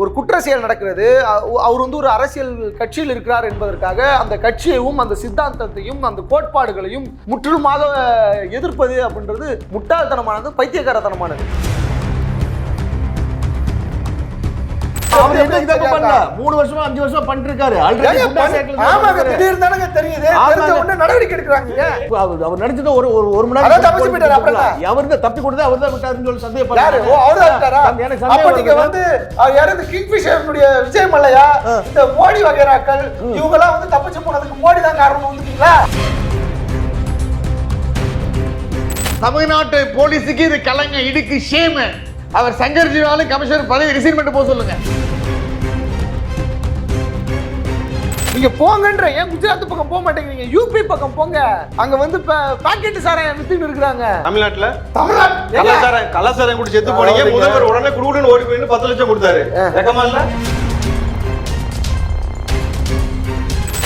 ஒரு குற்ற செயல் நடக்கிறது, அவர் வந்து ஒரு அரசியல் கட்சியில் இருக்கிறார் என்பதற்காக அந்த கட்சியையும் அந்த சித்தாந்தத்தையும் அந்த கோட்பாடுகளையும் முற்றிலுமாக எதிர்ப்பது அப்படின்றது முட்டாள்தனமானது, பைத்தியக்காரத்தனமானது. அவர் என்ன தப்பு பண்ணல, 3 வருஷமா 5 வருஷமா பண்ணிட்டு இருக்காரு. நடவடிக்கை எடுக்கிறாங்க. அவர் நடிச்சது ஒரு மணி நேரம் அவர் தான் தப்பி கொடுத்து அவர் தான் விட்டாருன்னு சொல்லி சந்தேகப்படுறாரு. விஜய் மல்லையா, இந்த மோடி வகைராக்கள் இவங்க எல்லாம் வந்து தப்பிச்சு போனதுக்கு மோடி தான் காரணம் வந்துட்டீங்களா? தமிழ்நாட்டு போலீஸுக்கு இது கலங்க இடுக்கு ஷேம். அவர் சங்கர் ஜிவாலும் கமிஷனர் பதவி ரிசைன் பண்ணிட்டு போக சொல்லுங்க. நீங்க போங்கன்ற, ஏன் குஜராத் பக்கம் போக மாட்டேங்கிறீங்க? யூபி பக்கம் போங்க, அங்க வந்து பாக்கெட் சாராயம் வித்துட்டு இருக்காங்க. தமிழ்நாட்டுல கலாச்சாரம் கூட செத்து போனீங்க, முதல்வர் உடனே குடுகுடுன்னு ஓடி போயின்னு 10 லட்சம் கொடுத்தாரு. வெக்கமா இல்ல?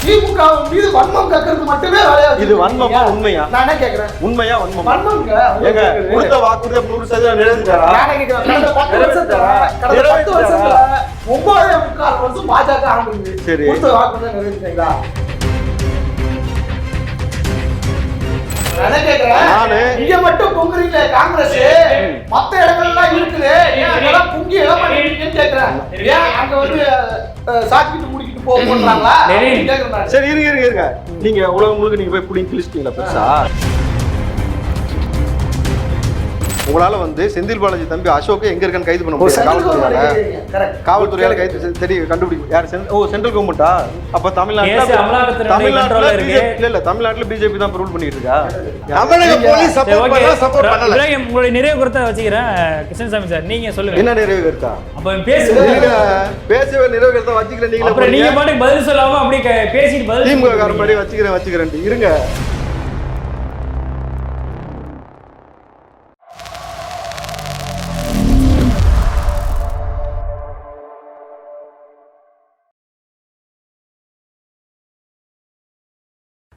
திமுக மீது வன்மம் கக்கிறது மட்டுமே வேலையா? இது வன்மமா உண்மையா? நான் என்ன கேக்குறேன், உண்மையா வன்மமா? வன்மங்க. ஏங்க கொடுத்த வாக்குறுதியை 100% நிறைவேற்றிட்டாரா? நான் கேக்குறேன், கடந்த 10 வருஷத்துல 9.25 வருஷம் பாஜக ஆரம்பிச்சு சரி, கொடுத்த வாக்குறுதியை நிறைவேற்றிட்டீங்களா? இங்க மட்டும் பொங்குறீங்க காங்கிரஸ், மத்த இடங்கள்லாம் இருக்குது, ஏன் பொங்கி எல்லாம் பண்ணிருக்கீங்கன்னு கேக்குறேன். ஏன் அங்க வந்து சாக்கிட்டு முடிக்கிட்டு போக போறாங்களா? சரி இருங்க, நீங்க உலகம் முழுக்க நீங்க போய் புடிங்க கிழிச்சிட்டீங்களா பெருசா? உங்களால வந்து செந்தில் பாலாஜி தம்பி அசோக் எங்க இருக்கான்னு கைது பண்ண முடியாது. காவல்துறையால கைது தெரிய கண்டுபிடிக்கும். யார்? சென்ட்ரல் கவர்மெண்டா? அப்ப தமிழ்நாட்டுல பிஜேபி தான் ரூல் பண்ணிட்டு இருக்கா? தமிழக போலீஸ் சப்போர்ட் பண்ணல. உங்களுடைய நிறைவு கருத்தை வச்சுக்கிறேன் கிருஷ்ணசாமி சார், நீங்க சொல்லுங்க. என்ன நிறைவு கருத்தா? அப்ப பேசுங்க, பேசவே நிறைவு கருத்தை வச்சுக்கிறேன். நீங்க பாட்டுக்கு பதில் சொல்லாம அப்படியே பேசிட்டு பதில் திமுக காரப்படி வச்சுக்கிறேன் இருங்க.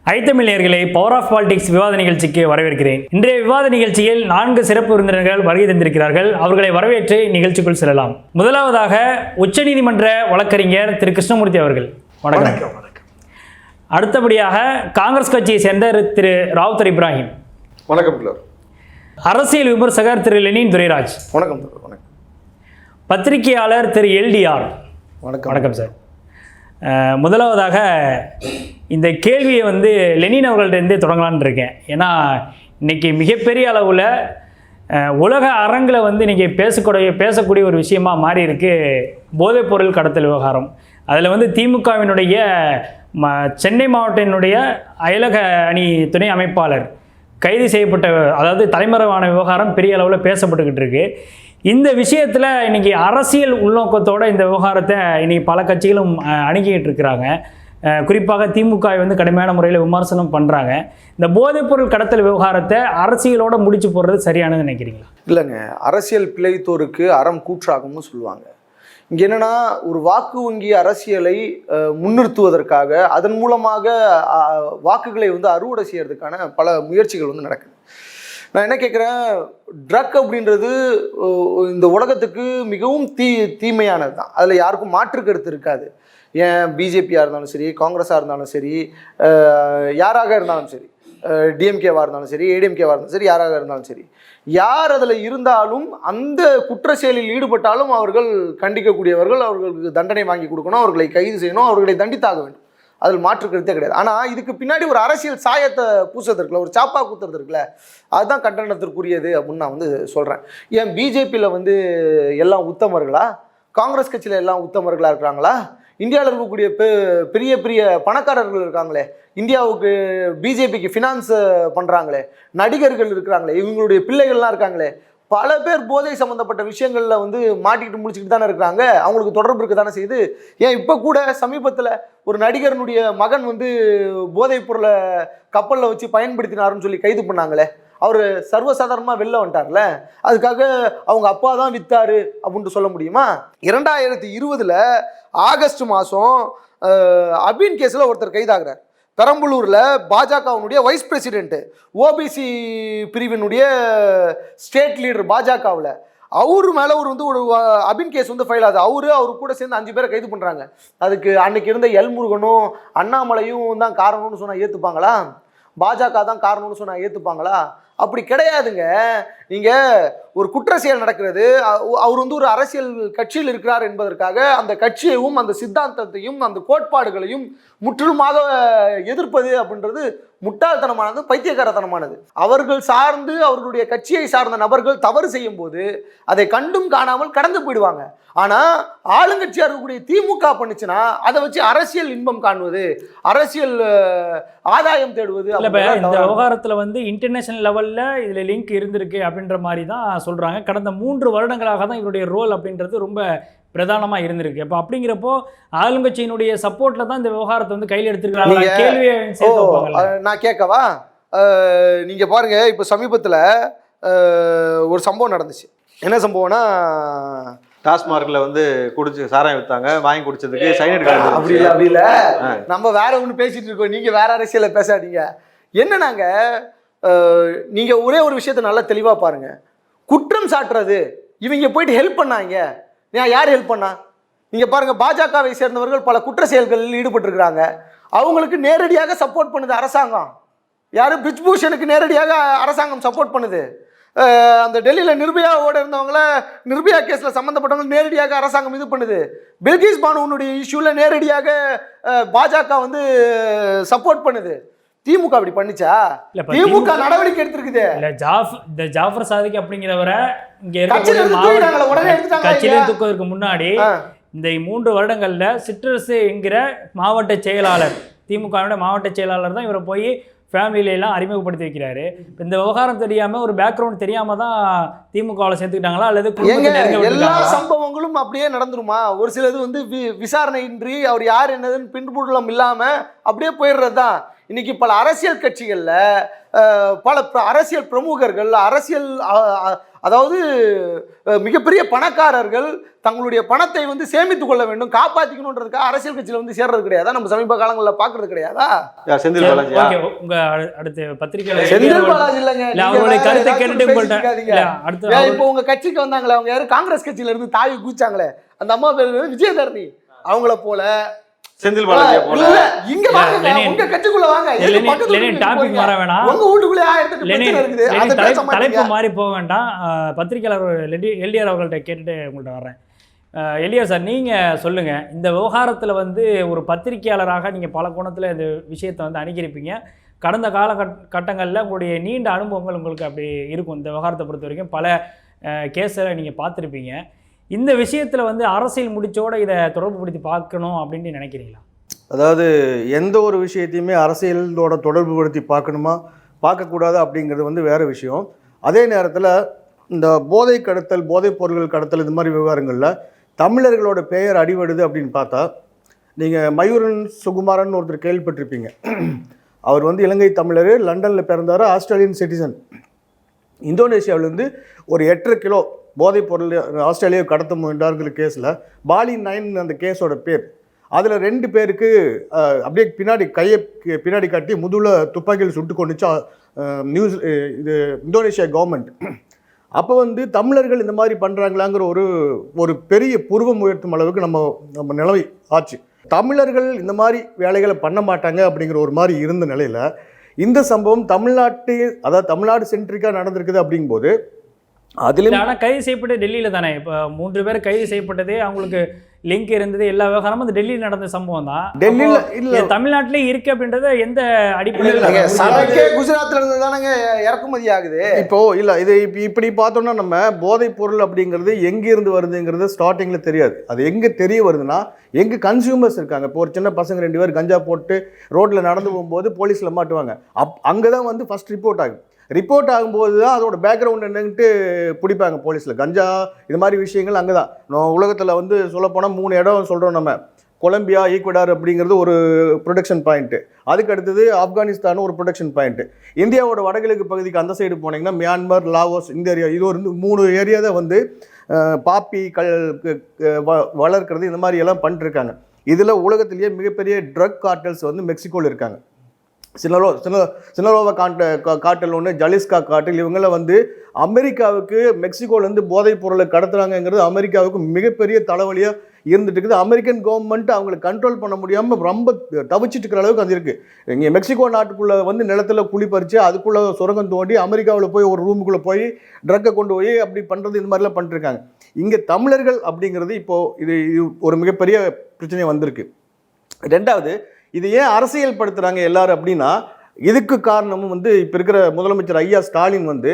ஐத்தமிழர்களே, பவர் ஆஃப் பாலிடிக்ஸ் விவாத நிகழ்ச்சிக்கு வரவேற்கிறேன். இன்றைய விவாத நிகழ்ச்சியில் 4 சிறப்பு விருந்தினர்கள் வருகை தந்திருக்கிறார்கள். அவர்களை வரவேற்று நிகழ்ச்சிக்குள் செல்லலாம். முதலாவதாக உச்சநீதிமன்ற வழக்கறிஞர் திரு கிருஷ்ணமூர்த்தி அவர்கள், வணக்கம். அடுத்தபடியாக காங்கிரஸ் கட்சியை சேர்ந்த திரு ராவுத்தர் இப்ராஹிம், வணக்கம். அரசியல் விமர்சகர் திரு லெனின் துரைராஜ், வணக்கம். பத்திரிகையாளர் திரு LDR, வணக்கம் சார். முதலாவதாக இந்த கேள்வியை வந்து லெனின் அவர்கள்ட்டேருந்தே தொடங்கலான்னு இருக்கேன். ஏன்னா இன்றைக்கி மிகப்பெரிய அளவில் உலக அரங்கில் வந்து இன்றைக்கி பேசக்கூடிய ஒரு விஷயமாக மாறி இருக்கு போதைப்பொருள் கடத்தல் விவகாரம். அதில் வந்து திமுகவினுடைய சென்னை மாவட்டத்தினுடைய அயலக அணி துணை அமைப்பாளர் கைது செய்யப்பட்ட, அதாவது தலைமறைவான விவகாரம் பெரிய அளவில் பேசப்பட்டுக்கிட்டு இருக்கு. இந்த விஷயத்தில் இன்றைக்கி அரசியல் உள்நோக்கத்தோடு இந்த விவகாரத்தை இன்றைக்கி பல கட்சிகளும் அணுகிட்டு இருக்கிறாங்க. குறிப்பாக திமுக வந்து கடுமையான முறையில் விமர்சனம் பண்ணுறாங்க. இந்த போதைப்பொருள் கடத்தல் விவகாரத்தை அரசியலோடு முடிச்சு போடுறது சரியானது நினைக்கிறீங்களா? இல்லைங்க, அரசியல் பிழைத்தோருக்கு அறம் கூற்றாகும்னு சொல்லுவாங்க. இங்கே என்னென்னா, ஒரு வாக்கு வங்கி அரசியலை முன்னிறுத்துவதற்காக அதன் மூலமாக வாக்குகளை வந்து அறுவடை செய்யறதுக்கான பல முயற்சிகள் வந்து நடக்குது. நான் என்ன கேட்குறேன், ட்ரக் அப்படின்றது இந்த உலகத்துக்கு மிகவும் தீமையானது தான். அதில் யாருக்கும் மாற்று கருத்து இருக்காது. ஏன் பிஜேபியாக இருந்தாலும் சரி, காங்கிரஸாக இருந்தாலும் சரி, யாராக இருந்தாலும் சரி, டிஎம்கேவாக இருந்தாலும் சரி, ஏடிஎம்கேவாக இருந்தாலும் சரி, யாராக இருந்தாலும் சரி, யார் அதில் இருந்தாலும் அந்த குற்ற செயலில் ஈடுபட்டாலும் அவர்கள் கண்டிக்கக்கூடியவர்கள், அவர்களுக்கு தண்டனை வாங்கி கொடுக்கணும், அவர்களை கைது செய்யணும், அவர்களை தண்டித்தாக வேண்டும். அதில் மாற்று கருத்தே கிடையாது. ஆனால் இதுக்கு பின்னாடி ஒரு அரசியல் சாயத்தை பூசுறது இருக்குல்ல, ஒரு சாப்பா கூத்துறது இருக்குல்ல, அதுதான் கண்டனத்திற்குரியது அப்படின்னு நான் வந்து சொல்கிறேன். ஏன் பிஜேபியில் வந்து எல்லாம் உத்தமர்களா? காங்கிரஸ் கட்சியில் எல்லாம் உத்தமர்களாக இருக்கிறாங்களா? இந்தியாவில் இருக்கக்கூடிய பெரிய பெரிய பணக்காரர்கள் இருக்காங்களே, இந்தியாவுக்கு பிஜேபிக்கு ஃபினான்ஸ் பண்ணுறாங்களே, நடிகர்கள் இருக்கிறாங்களே, இவங்களுடைய பிள்ளைகள்லாம் இருக்காங்களே, பல பேர் போதை சம்மந்தப்பட்ட விஷயங்களில் வந்து மாட்டிக்கிட்டு முடிச்சுக்கிட்டு தானே இருக்கிறாங்க. அவங்களுக்கு தொடர்பு இருக்க தானே செய்யுது. ஏன் இப்போ கூட சமீபத்தில் ஒரு நடிகரனுடைய மகன் வந்து போதைப் பொருளை கப்பலில் வச்சு பயன்படுத்தினாருன்னு சொல்லி கைது பண்ணாங்களே, அவர் சர்வசாதாரணமாக வெளில வந்துட்டார்ல, அதுக்காக அவங்க அப்பா தான் வித்தாரு அப்படின்ட்டு சொல்ல முடியுமா? 2020 ஆகஸ்ட் மாதம் அபின் கேஸில் ஒருத்தர் கைதாகிறார். பெரம்பலூரில் பாஜகவினுடைய வைஸ் பிரசிடென்ட்டு, ஓபிசி பிரிவினுடைய ஸ்டேட் லீடர் பாஜகவில். அவரு மேலே ஒரு வந்து ஒரு அபின் கேஸ் வந்து ஃபைல் ஆகுது. அவரு கூட சேர்ந்து 5 பேரை கைது பண்ணுறாங்க. அதுக்கு அன்னைக்கு இருந்த எல்முருகனும் அண்ணாமலையும் தான் காரணம்னு சொன்னால் ஏற்றுப்பாங்களா? பாஜக தான் காரணம்னு சொன்னால் ஏற்றுப்பாங்களா? அப்படி கிடையாதுங்க. நீங்கள் ஒரு குற்ற செயல் நடக்கிறது, அவர் வந்து ஒரு அரசியல் கட்சியில் இருக்கிறார் என்பதற்காக அந்த கட்சியையும் அந்த சித்தாந்தத்தையும் அந்த கோட்பாடுகளையும் முற்றிலுமாக எதிர்ப்பது அப்படின்றது முட்டாள்தனமானது, பைத்தியக்காரத்தனமானது. அவர்கள் சார்ந்து அவர்களுடைய கட்சியை சார்ந்த நபர்கள் தவறு செய்யும் போது அதை கண்டும் காணாமல் கடந்து போயிடுவாங்க. ஆனால் ஆளுங்கட்சியாக இருக்கக்கூடிய திமுக பண்ணுச்சுன்னா அதை வச்சு அரசியல் இன்பம் காணுவது, அரசியல் ஆதாயம் தேடுவது. இந்த விவகாரத்தில் வந்து இன்டர்நேஷனல் லெவலில் இதில் லிங்க் இருந்திருக்கு அப்படின்ற மாதிரி தான் சொல்கிறாங்க. கடந்த 3 வருடங்களாக தான் இவருடைய ரோல் அப்படின்றது ரொம்ப பிரதானமாக இருந்திருக்கு. அப்போ அப்படிங்கிறப்போ ஆளுங்கட்சியினுடைய சப்போர்ட்டில் தான் இந்த விவகாரத்தை வந்து கையில் எடுத்துருக்காங்க. கேள்வியை நான் கேட்கவா? நீங்கள் பாருங்க, இப்போ சமீபத்தில் ஒரு சம்பவம் நடந்துச்சு. என்ன சம்பவம்னா, டாஸ்மார்க்ல வந்து குடிச்சு சாராயம் வித்தாங்க, வாங்கி குடிச்சதுக்கு சைனட் அப்படி இல்ல நம்ம வேற ஒன்று பேசிட்டு இருக்கோம், நீங்க வேற அரசியலை பேசாதீங்க. என்னன்னாங்க, நீங்க ஒரே ஒரு விஷயத்தை நல்லா தெளிவா பாருங்க. குற்றம் சாட்டுறது, இவங்க போயிட்டு ஹெல்ப் பண்ணாங்க, யார் ஹெல்ப் பண்ணா? நீங்க பாருங்க, பாஜகவை சேர்ந்தவர்கள் பல குற்ற செயல்களில் ஈடுபட்டிருக்கிறாங்க. அவங்களுக்கு நேரடியாக சப்போர்ட் பண்ணுது அரசாங்கம். யாரு? பிரிஜ்பூஷனுக்கு நேரடியாக அரசாங்கம் சப்போர்ட் பண்ணுது. அந்த டெல்லியில் நிர்பயாவோட இருந்தவங்கள, நிர்பயா கேஸில் சம்மந்தப்பட்டவங்க நேரடியாக அரசாங்கம் இது பண்ணுது. பில்கிஸ் பானுனுடைய இஷ்யூவில் நேரடியாக பாஜக வந்து சப்போர்ட் பண்ணுது. திமுக அப்படி பண்ணிச்சா? திமுக நடவடிக்கை எடுத்திருக்குது. இந்த ஜாஃபர் சாதிக் அப்படிங்கிறவரை இங்கே கட்சியிலே தூக்குவதற்கு முன்னாடி இந்த 3 வருடங்கள்ல சிற்றரசு என்கிற மாவட்ட செயலாளர், திமுகவோட மாவட்ட செயலாளர் தான் இவரை போய் ஃபேமிலியிலாம் அறிமுகப்படுத்தி வைக்கிறாரு. இந்த விவகாரம் தெரியாம, ஒரு பேக்ரவுண்ட் தெரியாம தான் திமுகவில் சேர்த்துக்கிட்டாங்களா அல்லது எல்லா சம்பவங்களும் அப்படியே நடந்துருமா? ஒரு சிலது வந்து விசாரணையின்றி அவர் யார் என்னதுன்னு பின்புலம் இல்லாம அப்படியே போயிடுறது தான். இன்னைக்கு பல அரசியல் கட்சிகள்ல பல அரசியல் பிரமுகர்கள், அரசியல் அதாவது மிகப்பெரிய பணக்காரர்கள் தங்களுடைய பணத்தை வந்து சேமித்துக் கொள்ள வேண்டும், காப்பாற்றிக்கணுன்றதுக்காக அரசியல் கட்சியில வந்து சேர்றது கிடையாதா? நம்ம சமீப காலங்களில் பாக்குறது கிடையாதா? செந்தில் பாலாஜி உங்க அடுத்த பத்திரிகை செந்தில் பாலாஜி இல்லைங்க, அவங்களுடைய கருத்தை கேட்டுட்டு இப்போ உங்க கட்சிக்கு வந்தாங்களே, அவங்க யாரும் காங்கிரஸ் கட்சியில இருந்து தாவி கூச்சாங்களே, அந்த அம்மா பேரு விஜயதரணி, அவங்கள போல செந்தில் பாலாஜி போல இங்க வாங்க, உங்க கட்சிக்குள்ள வாங்க. டாபிக் மாற வேணாம், உங்க வீட்டுக்குள்ளே இருக்குது, தலைப்பு மாறி போக வேண்டாம். பத்திரிகையாளர் எல்டிஆர் அவர்கள்ட்ட கேட்டுட்டு உங்கள்கிட்ட வர்றேன். எல்டிஆர் சார், நீங்கள் சொல்லுங்கள், இந்த விவகாரத்தில் வந்து ஒரு பத்திரிகையாளராக நீங்கள் பல கோணத்தில் இந்த விஷயத்தை வந்து அணுகியிருப்பீங்க. கடந்த காலகட்டங்களில் உங்களுடைய நீண்ட அனுபவங்கள் உங்களுக்கு அப்படி இருக்கும். இந்த விவகாரத்தை பொறுத்த வரைக்கும் பல கேஸை நீங்கள் பார்த்துருப்பீங்க. இந்த விஷயத்தில் வந்து அரசியல் முடிச்சோட இதை தொடர்புபடுத்தி பார்க்கணும் அப்படின்னு நினைக்கிறீங்களா? அதாவது எந்த ஒரு விஷயத்தையுமே அரசியலோட தொடர்புபடுத்தி பார்க்கணுமா பார்க்கக்கூடாது அப்படிங்கிறது வந்து வேறு விஷயம். அதே நேரத்தில் இந்த போதை கடத்தல், போதைப் பொருட்கள் கடத்தல், இந்த மாதிரி விவகாரங்களில் தமிழர்களோட பெயர் அடிபடுது அப்படின்னு பார்த்தா, நீங்கள் மயூரன் சுகுமாரன் ஒருத்தர் கேள்விப்பட்டிருப்பீங்க. அவர் வந்து இலங்கை தமிழர், லண்டனில் பிறந்தார், ஆஸ்திரேலியன் சிட்டிசன். இந்தோனேஷியாவிலேருந்து ஒரு 8.5 கிலோ போதைப் பொருள் ஆஸ்திரேலியா கடத்த முயன்றார்கள் கேஸில் பாலி 9 அந்த கேஸோட பேர். அதில் 2 பேருக்கு அப்படியே பின்னாடி கையை பின்னாடி காட்டி முதுகில் துப்பாக்கியில் சுட்டு கொண்டுச்சா இது இந்தோனேஷியா கவர்மெண்ட். அப்போ வந்து தமிழர்கள் இந்த மாதிரி பண்ணுறாங்களாங்கிற ஒரு பெரிய புருவம் உயர்த்தும் அளவுக்கு நம்ம நிலைமை ஆச்சு. தமிழர்கள் இந்த மாதிரி வேலைகளை பண்ண மாட்டாங்க அப்படிங்கிற ஒரு மாதிரி இருந்த நிலையில் இந்த சம்பவம் தமிழ்நாடு சென்ட்ரிக்காக நடந்திருக்குது அப்படிங்கும்போது அதில் ஆனால் கைது செய்யப்பட்டு டெல்லியில் தானே. இப்போ 3 பேர் கைது செய்யப்பட்டதே அவங்களுக்கு லிங்க் இருந்தது, எல்லா விவகாரமும் அந்த டெல்லியில் நடந்த சம்பவம் தான். டெல்லியில் இல்லை, தமிழ்நாட்டிலே இருக்கு அப்படின்றத எந்த அடிப்படையில்? குஜராத்ல இருந்து தானங்க இறக்குமதி ஆகுது. இப்போ இல்லை, இது இப்படி பார்த்தோம்னா நம்ம போதைப் பொருள் அப்படிங்கிறது எங்கேருந்து வருதுங்கிறது ஸ்டார்டிங்கில் தெரியாது. அது எங்கே தெரிய வருதுன்னா, எங்கே கன்சியூமர்ஸ் இருக்காங்க. இப்போ ஒரு சின்ன பசங்க 2 பேர் கஞ்சா போட்டு ரோட்டில் நடந்து போகும்போது போலீஸில் மாட்டுவாங்க. அங்கே தான் வந்து ஃபர்ஸ்ட் ரிப்போர்ட் ஆகும். ரிப்போர்ட் ஆகும்போது தான் அதோட பேக்ரவுண்ட் என்னன்ட்டு பிடிப்பாங்க போலீஸில். கஞ்சா இது மாதிரி விஷயங்கள் அங்கே தான். உலகத்தில் வந்து சொல்லப்போனால் 3 இடம் சொல்கிறோம் நம்ம. கொலம்பியா, ஈக்குவடார் அப்படிங்கிறது ஒரு ப்ரொடக்ஷன் பாயிண்ட்டு. அதுக்கு அடுத்தது ஆப்கானிஸ்தானும் ஒரு ப்ரொடக்ஷன் பாயிண்ட்டு. இந்தியாவோட வடகிழக்கு பகுதிக்கு அந்த சைடு போனீங்கன்னா மியான்மர், லாவோஸ், இந்த ஏரியா, இது ஒரு 3 ஏரியா தான் வந்து பாப்பி வளர்க்குறது இந்த மாதிரி எல்லாம் பண்ணிட்டுருக்காங்க. இதில் உலகத்திலேயே மிகப்பெரிய ட்ரக் கார்ட்டல்ஸ் வந்து மெக்சிகோவில் இருக்காங்க. சினரோவா காட்டல் ஒன்று, ஜலிஸ்கா காட்டல், இவங்கள வந்து அமெரிக்காவுக்கு மெக்சிகோலேருந்து போதைப் பொருளை கடத்துறாங்கங்கிறது அமெரிக்காவுக்கு மிகப்பெரிய தலைவலியாக இருந்துட்டு இருக்குது. அமெரிக்கன் கவர்மெண்ட் அவங்களை கண்ட்ரோல் பண்ண முடியாமல் ரொம்ப தவிச்சிட்டு இருக்கிற அளவுக்கு அது இருக்குது. இங்கே மெக்சிகோ நாட்டுக்குள்ளே வந்து நிலத்தில் குழி பறித்து அதுக்குள்ளே சுரங்கம் தோண்டி அமெரிக்காவில் போய் ஒரு ரூமுக்குள்ளே போய் ட்ரக்கை கொண்டு போய் அப்படி பண்ணுறது, இந்த மாதிரிலாம் பண்ணிட்டுருக்காங்க. இங்கே தமிழர்கள் அப்படிங்கிறது இப்போது இது ஒரு மிகப்பெரிய பிரச்சனை வந்திருக்கு. ரெண்டாவது, இது ஏன் அரசியல் படுத்துகிறாங்க எல்லாரும் அப்படின்னா, இதுக்கு காரணமும் வந்து இப்போ இருக்கிற முதலமைச்சர் ஐயா ஸ்டாலின் வந்து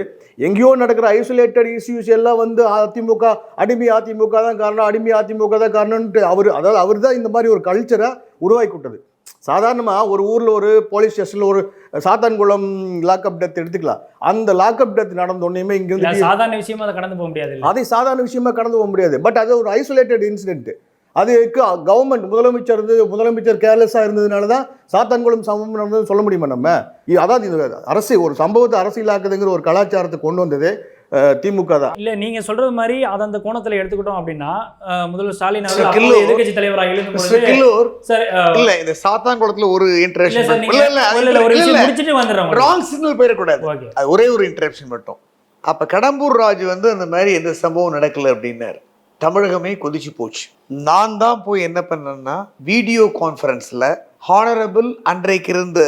எங்கேயோ நடக்கிற ஐசோலேட்டட் இஷ்யூஸ் எல்லாம் வந்து அதிமுக அடிமை அதிமுக தான் காரணம், அடிமை அதிமுக தான் காரணம்ன்ட்டு அவர் தான் இந்த மாதிரி ஒரு கல்ச்சரை உருவாக்கி விட்டது. சாதாரணமாக ஒரு ஊரில் ஒரு போலீஸ் ஸ்டேஷனில் ஒரு சாத்தான்குளம் லாக்அப் டெத் எடுத்துக்கலாம். அந்த லாக்அப் டெத் நடந்த உடனே இங்கிருந்து சாதாரண விஷயமா அதை கடந்து போக முடியாது. அதை சாதாரண விஷயமா கடந்து போக முடியாது. பட் அது ஒரு ஐசோலேட்டட் இன்சிடென்ட். அதுக்கு கவர்மெண்ட் முதலமைச்சர் கேர்லெஸ்ஸாக இருந்ததுனால தான் சாத்தான்குளம் சம்பவம் நடந்ததுன்னு சொல்ல முடியுமா நம்ம? அதாவது இந்த ஒரு சம்பவத்தை அரசியலாக்குதுங்கிற ஒரு கலாச்சாரத்தை கொண்டு வந்தது திமுக தான். இல்ல நீங்க சொல்றது மாதிரி அதை அந்த கோணத்துல எடுத்துக்கிட்டோம் அப்படின்னா, முதல்வர் ஸ்டாலின் அவர்கள் எதிர்க்கட்சி தலைவராக இல்ல இந்த சாத்தான்குளத்துல ஒரு இன்டரப்ஷன் முடிச்சிட்டு வந்துடுறாங்க, ராங் சிக்னல் போயிடக்கூடாது. ஒரே ஒரு இன்டரப்ஷன் மட்டும். அப்ப கடம்பூர் ராஜு வந்து அந்த மாதிரி எந்த சம்பவம் நடக்கல அப்படின்னாரு. தமிழகமே கொதிச்சு போச்சு. நான் தான் போய் என்ன பண்ணேன்னா, வீடியோ கான்ஃபரன்ஸில் ஹானரபிள் அன்றைக்கு இருந்த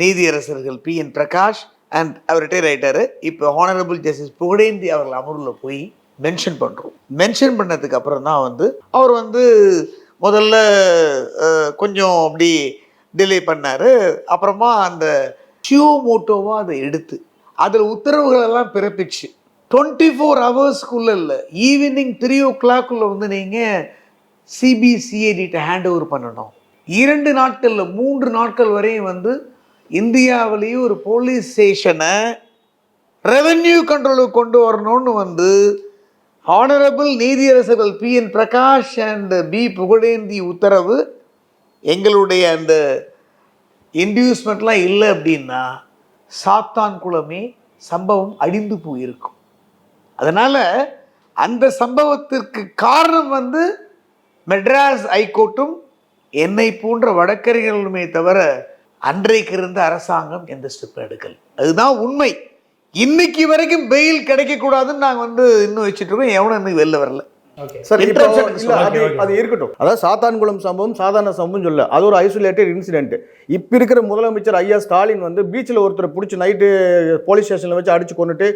நீதியரசர்கள் PN பிரகாஷ் அண்ட் அவர் ரிட்டையர் ஆகிட்டாரு, இப்போ ஹானரபிள் ஜஸ்டிஸ் புகழேந்தி அவர்கள் அமர்வில் போய் மென்ஷன் பண்ணுறோம். மென்ஷன் பண்ணதுக்கு அப்புறம் தான் வந்து அவர் வந்து முதல்ல கொஞ்சம் அப்படி டிலே பண்ணார். அப்புறமா அந்த சியோமோட்டோவாக அதை எடுத்து அதில் உத்தரவுகள் எல்லாம் பிறப்பிச்சு 24 ஹவர்ஸ்க்குள்ள இல்லை, ஈவினிங் 3 o'clock வந்து நீங்கள் CBCID ஹேண்ட் ஓவர் பண்ணணும். 2 நாட்களில் 3 நாட்கள் வரையும் வந்து இந்தியாவிலேயே ஒரு போலீஸ் ஸ்டேஷனை ரெவென்யூ கண்ட்ரோலுக்கு கொண்டு வரணும்னு வந்து ஹானரபிள் நீதியரசர்கள் PN Prakash and B Pugazhendhi உத்தரவு. எங்களுடைய அந்த இன்டியூஸ்மெண்ட்லாம் இல்லை அப்படின்னா சாத்தான்குளமே சம்பவம் அடிந்து போயிருக்கும். அதனால அந்த சம்பவத்திற்கு காரணம் வந்து மெட்ராஸ் ஹைகோர்ட்டும் என்னை போன்ற வழக்கறிஞர்களுமே தவிர அன்றைக்கு இருந்த அரசாங்கம் எந்த ஸ்டெப் எடுக்கல. அதுதான் உண்மை. இன்னைக்கு வரைக்கும் பெயில் கிடைக்க கூடாதுன்னு நாங்கள் வந்து இன்னும் வச்சுட்டு இருக்கோம். எவனும் இன்னும் வெளில வரல. அது இருக்கட்டும். அதாவது சாத்தான்குளம் சம்பவம் சாதாரண சம்பவம் சொல்ல, அது ஒரு ஐசோலேட்டட் இன்சிடென்ட். இப்ப இருக்கிற முதலமைச்சர் ஐயா ஸ்டாலின் வந்து பீச்சில் ஒருத்தரை பிடிச்சி நைட்டு போலீஸ் ஸ்டேஷன்ல வச்சு அடிச்சு கொண்டுட்டு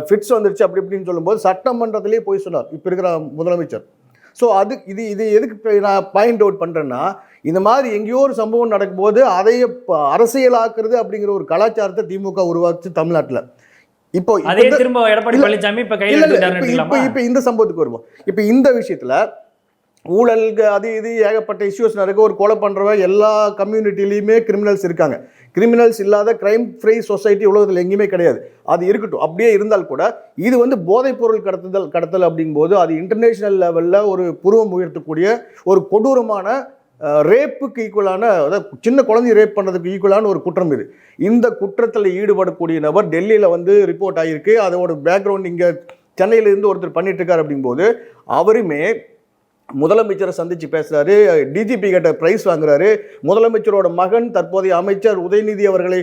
ஃபிட்ஸ் வந்துருச்சு அப்படி இப்படின்னு சொல்லும்போது சட்டமன்றத்திலேயே போய் சொன்னார் இப்ப இருக்கிற முதலமைச்சர். ஸோ அது இது எதுக்கு நான் பாயிண்ட் அவுட் பண்றேன்னா, இந்த மாதிரி எங்கேயோ ஒரு சம்பவம் நடக்கும்போது அதைய அரசியலாக்குறது அப்படிங்கிற ஒரு கலாச்சாரத்தை திமுக உருவாக்குச்சு தமிழ்நாட்டில். இப்போ அதே திரும்ப எடப்பாடி பழனிசாமி இப்ப இந்த சம்பவத்துக்கு வருவோம். இப்போ இந்த விஷயத்துல ஊழல் அது இது ஏகப்பட்ட இஷ்யூஸ் நடக்க, ஒரு கொலை பண்றவங்க எல்லா கம்யூனிட்டிலையுமே கிரிமினல்ஸ் இருக்காங்க. கிரிமினல்ஸ் இல்லாத கிரைம் ஃப்ரீ சொசைட்டி உலகத்தில் எங்கேயுமே கிடையாது. அது இருக்கட்டும். அப்படியே இருந்தால் கூட இது வந்து போதைப் பொருள் கடத்தல் அப்படிங்கும்போது அது இன்டர்நேஷனல் லெவலில் ஒரு புருவம் உயர்த்தக்கூடிய ஒரு கொடூரமான ரேப்புக்கு ஈக்குவலான, அதாவது சின்ன குழந்தை ரேப் பண்ணுறதுக்கு ஈக்குவலான ஒரு குற்றம் இது. இந்த குற்றத்தில் ஈடுபடக்கூடிய நபர் டெல்லியில் வந்து ரிப்போர்ட் ஆகியிருக்கு. அதோட பேக்ரவுண்ட் இங்கே சென்னையிலேருந்து ஒருத்தர் பண்ணிட்டு இருக்காரு. அப்படிங்கும்போது அவருமே முதலமைச்சரை சந்திச்சு பேசுறாரு, டிஜிபி கிட்ட பிரைஸ் வாங்குறாரு. முதலமைச்சரோட மகன் தற்போதைய அமைச்சர் உதயநிதி அவர்களை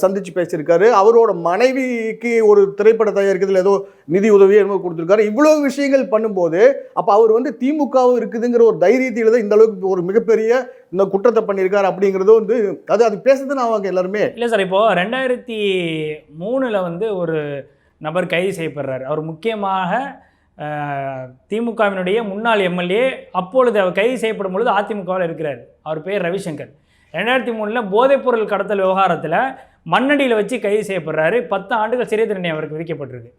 சந்திச்சு பேசியிருக்காரு. அவரோட மனைவிக்கு ஒரு திரைப்பட தயாரிக்கிறதுல ஏதோ நிதி உதவியை என்னமோ கொடுத்துருக்காரு. இவ்வளவு விஷயங்கள் பண்ணும்போது அப்போ அவர் வந்து திமுகவும் இருக்குதுங்கிற ஒரு தைரியத்தில் தான் இந்த அளவுக்கு ஒரு மிகப்பெரிய இந்த குற்றத்தை பண்ணியிருக்காரு அப்படிங்கிறது வந்து அது பேசுறதுன்னு அவங்க எல்லாருமே இல்லை சார். இப்போ 2003 வந்து ஒரு நபர் கைது செய்யப்படுறாரு. அவர் முக்கியமாக திமுகவினுடைய முன்னாள் MLA. அப்பொழுது அவர் கைது செய்யப்படும் பொழுது அதிமுகவில் இருக்கிறார். அவர் பேர் ரவிசங்கர். 2003 போதைப்பொருள் கடத்தல் விவகாரத்தில் மண்ணடியில் வச்சு கைது செய்யப்படுறாரு. 10 ஆண்டுகள் சிறை தண்டனை அவருக்கு விதிக்கப்பட்டிருக்கு.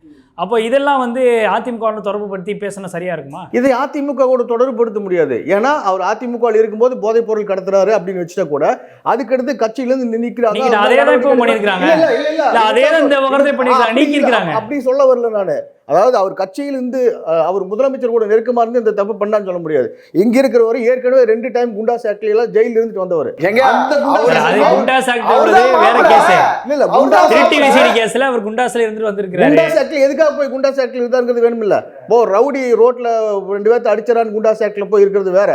அப்போ இதெல்லாம் வந்து அதிமுகவோட தொடர்புபடுத்தி பேசினா சரியா இருக்குமா? இதை அதிமுக கூட தொடர்புபடுத்த முடியாது. ஏன்னா அவர் அதிமுகவில் இருக்கும்போது போதைப் பொருள் கடத்துறாரு அப்படின்னு வச்சுட்டா கூட அதுக்கடுத்து கட்சியிலிருந்து நீக்கிறாங்க. அதே தான் இப்போ பண்ணியிருக்காங்க. அதே தான் இந்த விவகாரத்தை பண்ணியிருக்காங்க, நீக்கிருக்கிறாங்க. அப்படி சொல்ல வரல நான். அதாவது அவர் கட்சியிலிருந்து அவர் முதலமைச்சர் கூட நெருக்கமா இருந்து இந்த தப்பு பண்ணான்னு சொல்ல முடியாது. இங்க இருக்கிறவரை ஏற்கனவே 2 டைம் குண்டாஸ் ஆக்ட்ல எல்லாம் ஜெயில இருந்துட்டு வந்தவர். குண்டாஸ் ஆக்ட் வேற கேஸ். இல்ல விசிடி கேஸ்ல அவர் குண்டாஸ்ல இருந்துட்டு வந்திருக்காரு. குண்டாஸ் ஆக்ட்ல எதுக்காக போய் குண்டாஸ் ஆக்ட்ல இருந்தாங்கிறது வேணுமில்ல. ரவுடி ரோட்ல 2 பேர்த்த அடிச்சறான்னு குண்டாஸ் ஆக்ட்ல போய் இருக்கிறது வேற.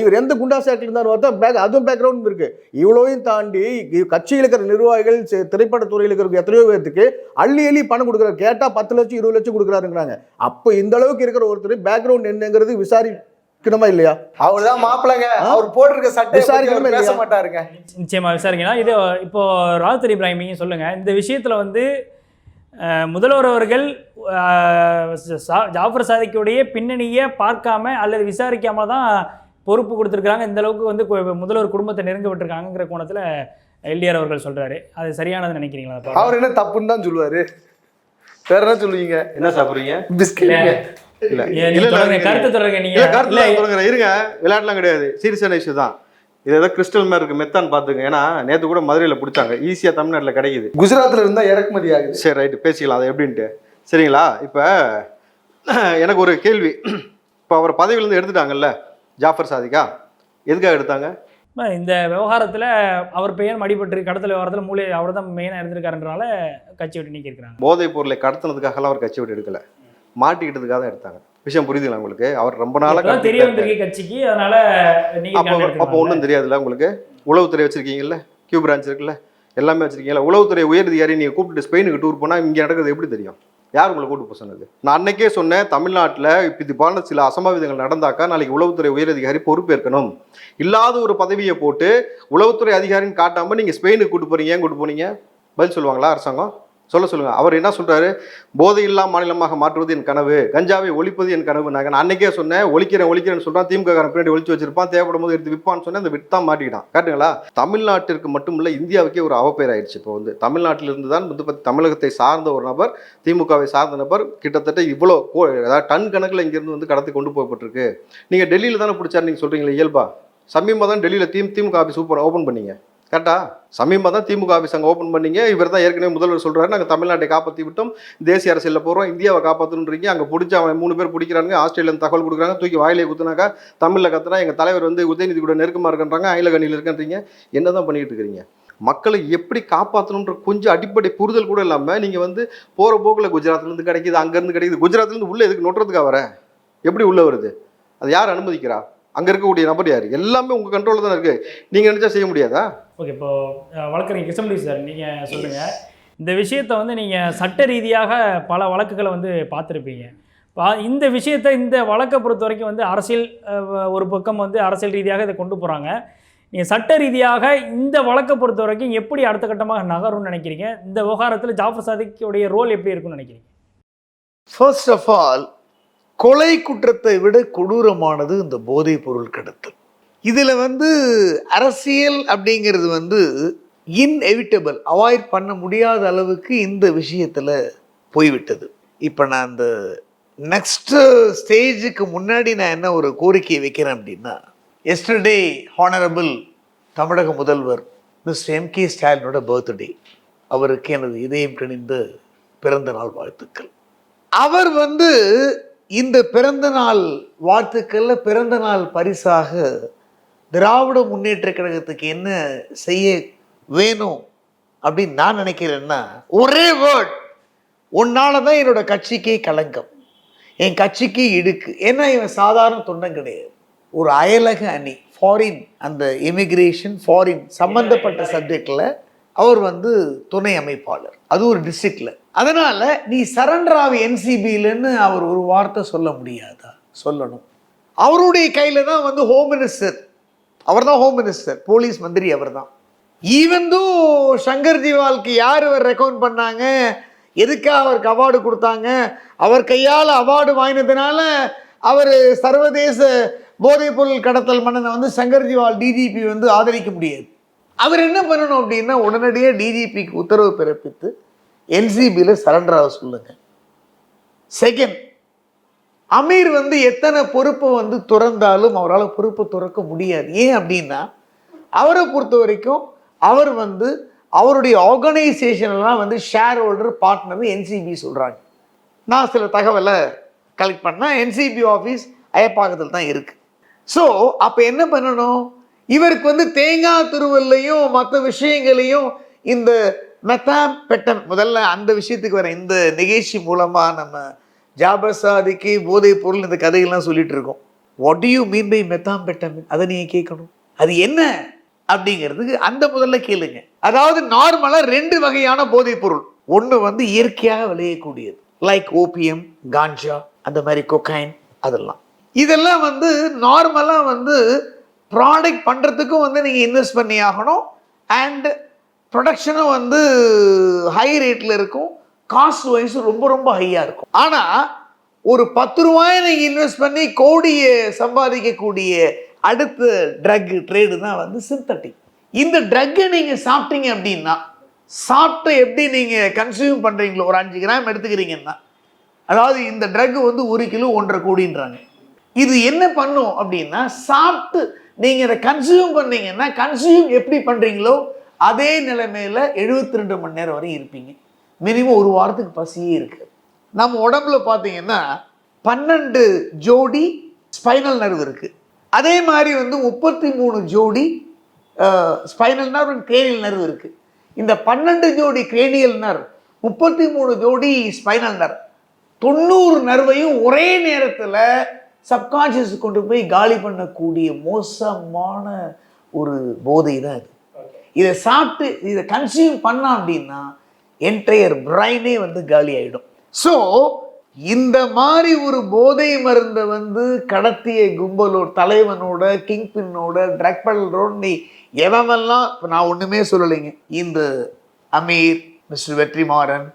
இவர் எந்த குண்டாஸ் ஆக்டில் இருந்தாலும் பார்த்தா அதுவும் பேக்ரவுண்ட் இருக்கு. இவ்வளோயும் தாண்டி கட்சியில் இருக்கிற நிர்வாகிகள், திரைப்படத்துறையில் இருக்கிற எத்தனையோ பேருக்கு அள்ளி பணம் கொடுக்குறாரு. கேட்டால் 10 லட்சம் 20 லட்சம் கொடுக்குறாருங்கிறாங்க. அப்போ இந்த அளவுக்கு இருக்கிற ஒருத்தர் பேக்ரவுண்ட் என்னங்கிறது விசாரிக்கணுமா இல்லையா? அவர் தான் மாப்பிள்ளைங்க, அவர் போட்டிருக்க சட்டை விசாரிக்கணுமா பேச மாட்டாருங்க. நிச்சயமா விசாரிக்கலாம். இது இப்போ ராவுத்தர் இப்ராஹிம் நீங்க சொல்லுங்க, இந்த விஷயத்துல வந்து முதல்வர் அவர்கள் ஜாஃபர் சாதிக்குடைய பின்னணியை பார்க்காம அல்லது விசாரிக்காம தான் பொறுப்பு கொடுத்துருக்காங்க. இந்த அளவுக்கு வந்து முதல்வர் குடும்பத்தை நெருங்க விட்டுருக்காங்கிற கோணத்தில் எல்டிஆர் அவர்கள் சொல்றாரு. அது சரியானது நினைக்கிறீங்களா? அவர் என்ன தப்புன்னு தான் சொல்லுவாரு, வேற என்ன சொல்லுவீங்க? என்ன சாப்பிடுறீங்க? பிஸ்கெட். கருத்து தொடருங்க நீங்க. இருங்க, விளையாட்டுலாம் கிடையாது, சீரியஸான இஷ்யூ தான். இது ஏதோ கிறிஸ்டல் மாதிரி இருக்கு, மெத்தான் பார்த்துங்க. ஏன்னா நேற்று கூட மதுரையில் பிடிச்சாங்க, ஈஸியாக தமிழ்நாட்டில் கிடைக்குது. குஜராத்தில் இருந்தால் இறக்குமதி ஆகுது. சரி, ரைட்டு, பேசிக்கலாம் அது எப்படின்ட்டு. சரிங்களா? இப்போ எனக்கு ஒரு கேள்வி. இப்போ அவர் பதவியிலேருந்து எடுத்துட்டாங்கல்ல ஜாஃபர் சாதிக்கா, எதுக்காக எடுத்தாங்க? இந்த விவகாரத்தில் அவர் பெயர் மடிபட்டு கடத்தல் விவகாரத்தில் மூளை அவர் தான் மெயினாக இருந்திருக்காருன்றனால கட்சி விட்டு நீக்கியிருக்கிறாங்க. போதைப் பொருளை கடத்தினதுக்காகலாம் அவர் கட்சி விட்டு எடுக்கல, மாட்டிக்கிட்டதுக்காக தான் எடுத்தாங்க. விஷயம் புரியுதுங்களா உங்களுக்கு? அவர் ரொம்ப நாளாக தெரிய வந்திருக்கு கட்சிக்கு, அதனால அப்போ ஒன்றும் தெரியாதுல்ல உங்களுக்கு? உளவுத்துறை வச்சிருக்கீங்கல்ல, கியூ பிரான்ச் இருக்குல்ல, எல்லாமே வச்சிருக்கீங்களா? உளவுத்துறை உயரதிகாரி நீங்கள் கூப்பிட்டு ஸ்பெயினுக்கு டூர் போனால் இங்கே நடக்கிறது எப்படி தெரியும்? யார் உங்களை கூட்டு போக சொன்னது? நான் அன்னைக்கே சொன்னேன், தமிழ்நாட்டில் இப்போ இது போன சில அசம்பாவிதங்கள் நடந்தாக்கா நாளைக்கு உளவுத்துறை உயரதிகாரி பொறுப்பேற்கணும். இல்லாத ஒரு பதவியை போட்டு உளவுத்துறை அதிகாரின்னு காட்டாமல் நீங்கள் ஸ்பெயினுக்கு கூட்டு போறீங்க. ஏன் கூட்டு போனீங்க? பதில் சொல்லுவாங்களா அரசாங்கம்? சொல்லுங்க. அவர் என்ன சொல்றாரு? போதை இல்லா மாநிலமாக மாற்றுவது என் கனவு, கஞ்சாவை ஒழிப்பது என் கனவு. நான் அன்னைக்கே சொன்னேன், ஒழிக்கிறேன்னு சொல்றான். திமுக பின்னாடி ஒழிச்சு வச்சிருப்பான், தேவைப்படும் போது எடுத்து விற்பான்னு சொன்னேன், அந்த விட்டு தான் மாட்டிக்கிட்டான். காட்டுங்களா? தமிழ்நாட்டிற்கு மட்டும் இல்ல, இந்தியாவுக்கே ஒரு அவப்பெயர் ஆயிடுச்சு. இப்போ வந்து தமிழ்நாட்டிலிருந்து தான் வந்து தமிழகத்தை சார்ந்த ஒரு நபர், திமுகவை சார்ந்த நபர் கிட்டத்தட்ட இவ்வளோ டன் கணக்கில் இங்கிருந்து வந்து கடத்தி கொண்டு போய்பட்டிருக்கு. நீங்க டெல்லியில தானே பிடிச்சாரு நீங்க சொல்றீங்களா? இயல்பா சமீபமாக தான் டெல்லியில திமுக ஆஃபீஸ் ஓப்பன் பண்ணீங்க. கரெக்டா? சமீபமாக தான் திமுக ஆஃபீஸ் அங்கே ஓப்பன் பண்ணீங்க. இவர் தான் ஏற்கனவே முதல்வர் சொல்கிறாரு, நாங்கள் தமிழ்நாட்டை காப்பாற்றி விட்டோம், தேசிய அரசியலில் போகிறோம், இந்தியாவை காப்பாற்றணுன்றீங்க. அங்கே பிடிச்சி அவன் 3 பேர் பிடிக்கிறாங்க, ஆஸ்திரேலியன் தகவல் கொடுக்குறாங்க, தூக்கி வாயிலே குத்துனாக்கா தமிழில் கத்துனா எங்கள் தலைவர் வந்து உதயநிதி கூட நெருக்கமாக இருக்கின்றாங்க, அயிலகணியில் இருக்கின்றீங்க. என்ன தான் பண்ணிட்டு இருக்கிறீங்க? மக்களை எப்படி காப்பாற்றணுன்ற கொஞ்சம் அடிப்படை புரிதல் கூட இல்லாமல் நீங்கள் வந்து போகிற போக்கில் குஜராத்லேருந்து கிடைக்கிது, அங்கேருந்து கிடைக்குது. குஜராத்லேருந்து உள்ளே எதுக்கு நொட்டுறதுக்காக வர? எப்படி உள்ளே வருது? அது யார் அனுமதிக்கிறா? அங்கே இருக்கக்கூடிய நபர் யார்? எல்லாமே உங்கள் கண்ட்ரோலில் தானே இருக்குது. நீங்கள் நினச்சா செய்ய முடியாதா? ஓகே, இப்போ வழக்கறிஞர் கிருஷ்ணமூர்த்தி சார், நீங்கள் சொல்லுங்கள், இந்த விஷயத்தை வந்து நீங்கள் சட்ட ரீதியாக பல வழக்குகளை வந்து பார்த்துருப்பீங்க. இந்த விஷயத்தை, இந்த வழக்கை பொறுத்த வரைக்கும் வந்து அரசியல் ஒரு பக்கம் வந்து அரசியல் ரீதியாக இதை கொண்டு போகிறாங்க. நீங்கள் சட்ட ரீதியாக இந்த வழக்கை பொறுத்த வரைக்கும் எப்படி அடுத்த கட்டமாக நகரும்னு நினைக்கிறீங்க? இந்த விவகாரத்தில் ஜாஃபர் சாதிக்குடைய ரோல் எப்படி இருக்குன்னு நினைக்கிறீங்க? ஃபர்ஸ்ட் ஆஃப் ஆல், கொலை குற்றத்தை விட கொடூரமானது இந்த போதைப் பொருள் கடத்தல். இதில் வந்து அரசியல் அப்படிங்கிறது வந்து இன்எவிட்டபிள், அவாய்ட் பண்ண முடியாத அளவுக்கு இந்த விஷயத்தில் போய்விட்டது. இப்போ நான் அந்த நெக்ஸ்ட்டு ஸ்டேஜுக்கு முன்னாடி நான் என்ன ஒரு கோரிக்கையை வைக்கிறேன் அப்படின்னா, எஸ்டர்டே ஹானரபிள் தமிழக முதல்வர் மிஸ்டர் எம்.கே. ஸ்டாலினோட பர்த்டே. அவருக்கு எனது இதயம் கிணிந்த பிறந்த நாள் வாழ்த்துக்கள். அவர் வந்து இந்த பிறந்த நாள் வாழ்த்துக்கள்ல பிறந்த நாள் பரிசாக திராவிட முன்னேற்ற கழகத்துக்கு என்ன செய்ய வேணும் அப்படின்னு நான் நினைக்கிறேன்னா, ஒரே வேர்ட், உன்னால தான் என்னோட கட்சிக்கே களங்கம், என் கட்சிக்கு இடுக்கு. ஏன்னா இவன் சாதாரண தொண்டன் கிடையாது, ஒரு அயலக அணி, ஃபாரின், அந்த இமிகிரேஷன் ஃபாரின் சம்பந்தப்பட்ட சப்ஜெக்டில் அவர் வந்து துணை அமைப்பாளர், அது ஒரு டிஸ்ட்ரிக்ட்ல. அதனால நீ சரண்டர் ஆவி என்சிபிலன்னு அவர் ஒரு வார்த்தை சொல்ல முடியாதா? சொல்லணும். அவருடைய கையில தான் வந்து ஹோம் மினிஸ்டர், அவர் தான் ஹோம் மினிஸ்டர், போலீஸ் மந்திரி அவர் தான். ஈவன் சங்கர் ஜிவாலுக்கு யார் அவர் ரெக்கமெண்ட் பண்ணாங்க, எதுக்காக அவருக்கு அவார்டு கொடுத்தாங்க, அவர் கையால் அவார்டு வாங்கினதுனால அவர் சர்வதேச போதைப் பொருள் கடத்தல் மன்னனை வந்து சங்கர் ஜிவால் டிஜிபி வந்து ஆதரிக்க முடியாது. அவர் என்ன பண்ணணும் அப்படின்னா, உடனடியாக டிஜிபிக்கு உத்தரவு பிறப்பித்து என்சிபியில் சரண்டர் ஆக சொல்லுங்க. செகண்ட், அமீர் வந்து எத்தனை பொறுப்பை வந்து துறந்தாலும் அவரால் பொறுப்பை துறக்க முடியாது. ஏன் அப்படின்னா, அவரை பொறுத்த வரைக்கும் அவர் வந்து அவருடைய ஆர்கனைசேஷன்லாம் வந்து ஷேர் ஹோல்டர் பார்ட்னர் என்சிபி சொல்கிறாங்க. நான் சில தகவலை கலெக்ட் பண்ணால் என்சிபி ஆஃபீஸ் அயப்பாக்கத்தில் தான் இருக்குது. ஸோ அப்போ என்ன பண்ணணும், இவருக்கு வந்து தேங்காய் துருவல்லையும் மற்ற விஷயங்களையும் இந்த மெத்தாம்பெட்டன், முதல்ல அந்த விஷயத்துக்கு வர இந்த நிகழ்ச்சி மூலமாக நம்ம ஜாபர் சாதிக்கு போதைப் பொருள் இந்த கதைகள்லாம் சொல்லிட்டு இருக்கோம். What do you mean by methamphetamine, அதை நீங்கள் கேட்கணும். அது என்ன அப்படிங்கிறதுக்கு அந்த முதல்ல கேளுங்க. அதாவது நார்மலாக 2 வகையான போதைப் பொருள். ஒன்று வந்து இயற்கையாக விளையக்கூடியது, லைக் ஓபியம், காஞ்சா, அந்த மாதிரி கொக்கைன், அதெல்லாம். இதெல்லாம் வந்து நார்மலாக வந்து ப்ராடக்ட் பண்ணுறதுக்கும் வந்து நீங்கள் இன்வெஸ்ட் பண்ணி ஆகணும். அண்ட் ப்ரொடக்ஷனும் வந்து ஹை ரேட்டில் இருக்கும், காஸ்ட் வைஸ் ரொம்ப ரொம்ப ஹையாக இருக்கும். ஆனால் ஒரு 10 ரூபாயை நீங்கள் இன்வெஸ்ட் பண்ணி கோடியை சம்பாதிக்கக்கூடிய அடுத்த ட்ரக் ட்ரேடு தான் வந்து சிந்தட்டிக். இந்த ட்ரக்கை நீங்கள் சாப்பிட்டீங்க அப்படின்னா, சாப்பிட்டு எப்படி நீங்கள் கன்சியூம் பண்ணுறீங்களோ, ஒரு 5 கிராம் எடுத்துக்கிறீங்கன்னா, அதாவது இந்த ட்ரக் வந்து 1 கிலோ 1.5 கோடின்றாங்க. இது என்ன பண்ணும் அப்படின்னா, சாப்பிட்டு நீங்கள் இதை கன்சியூம் பண்ணீங்கன்னா, கன்சியூம் எப்படி பண்ணுறீங்களோ அதே நிலைமையில் 72 மணி நேரம் வரை இருப்பீங்க. மினிமம் 1 வாரத்துக்கு பசியே இருக்கு. நம்ம உடம்புல பார்த்தீங்கன்னா 12 ஜோடி ஸ்பைனல் நர்வ் இருக்குது. அதே மாதிரி வந்து 33 ஜோடி spinal nerve and cranial nerve இருக்குது. இந்த 12 ஜோடி கிரேனியல் நர்வ், 33 ஜோடி ஸ்பைனல் நர்வ், 90 நர்வையும் ஒரே நேரத்தில் சப்கான்ஷியஸ் கொண்டு போய் காலி பண்ணக்கூடிய மோசமான ஒரு போதை தான் இது. இதை சாப்பிட்டு இதை கன்சியூம் பண்ணா அப்படின்னா என்டையர் பிரைனே வந்து காலி ஆகிடும். ஸோ இந்த மாதிரி ஒரு போதை மருந்தை வந்து கடத்திய கும்பலோட தலைவனோட, கிங் பின்னோட, ட்ரக் பெடலரோட நீ எவமெல்லாம், இப்போ நான் ஒன்றுமே சொல்லலைங்க, இந்த அமீர், மிஸ்டர் வெற்றிமாறன்,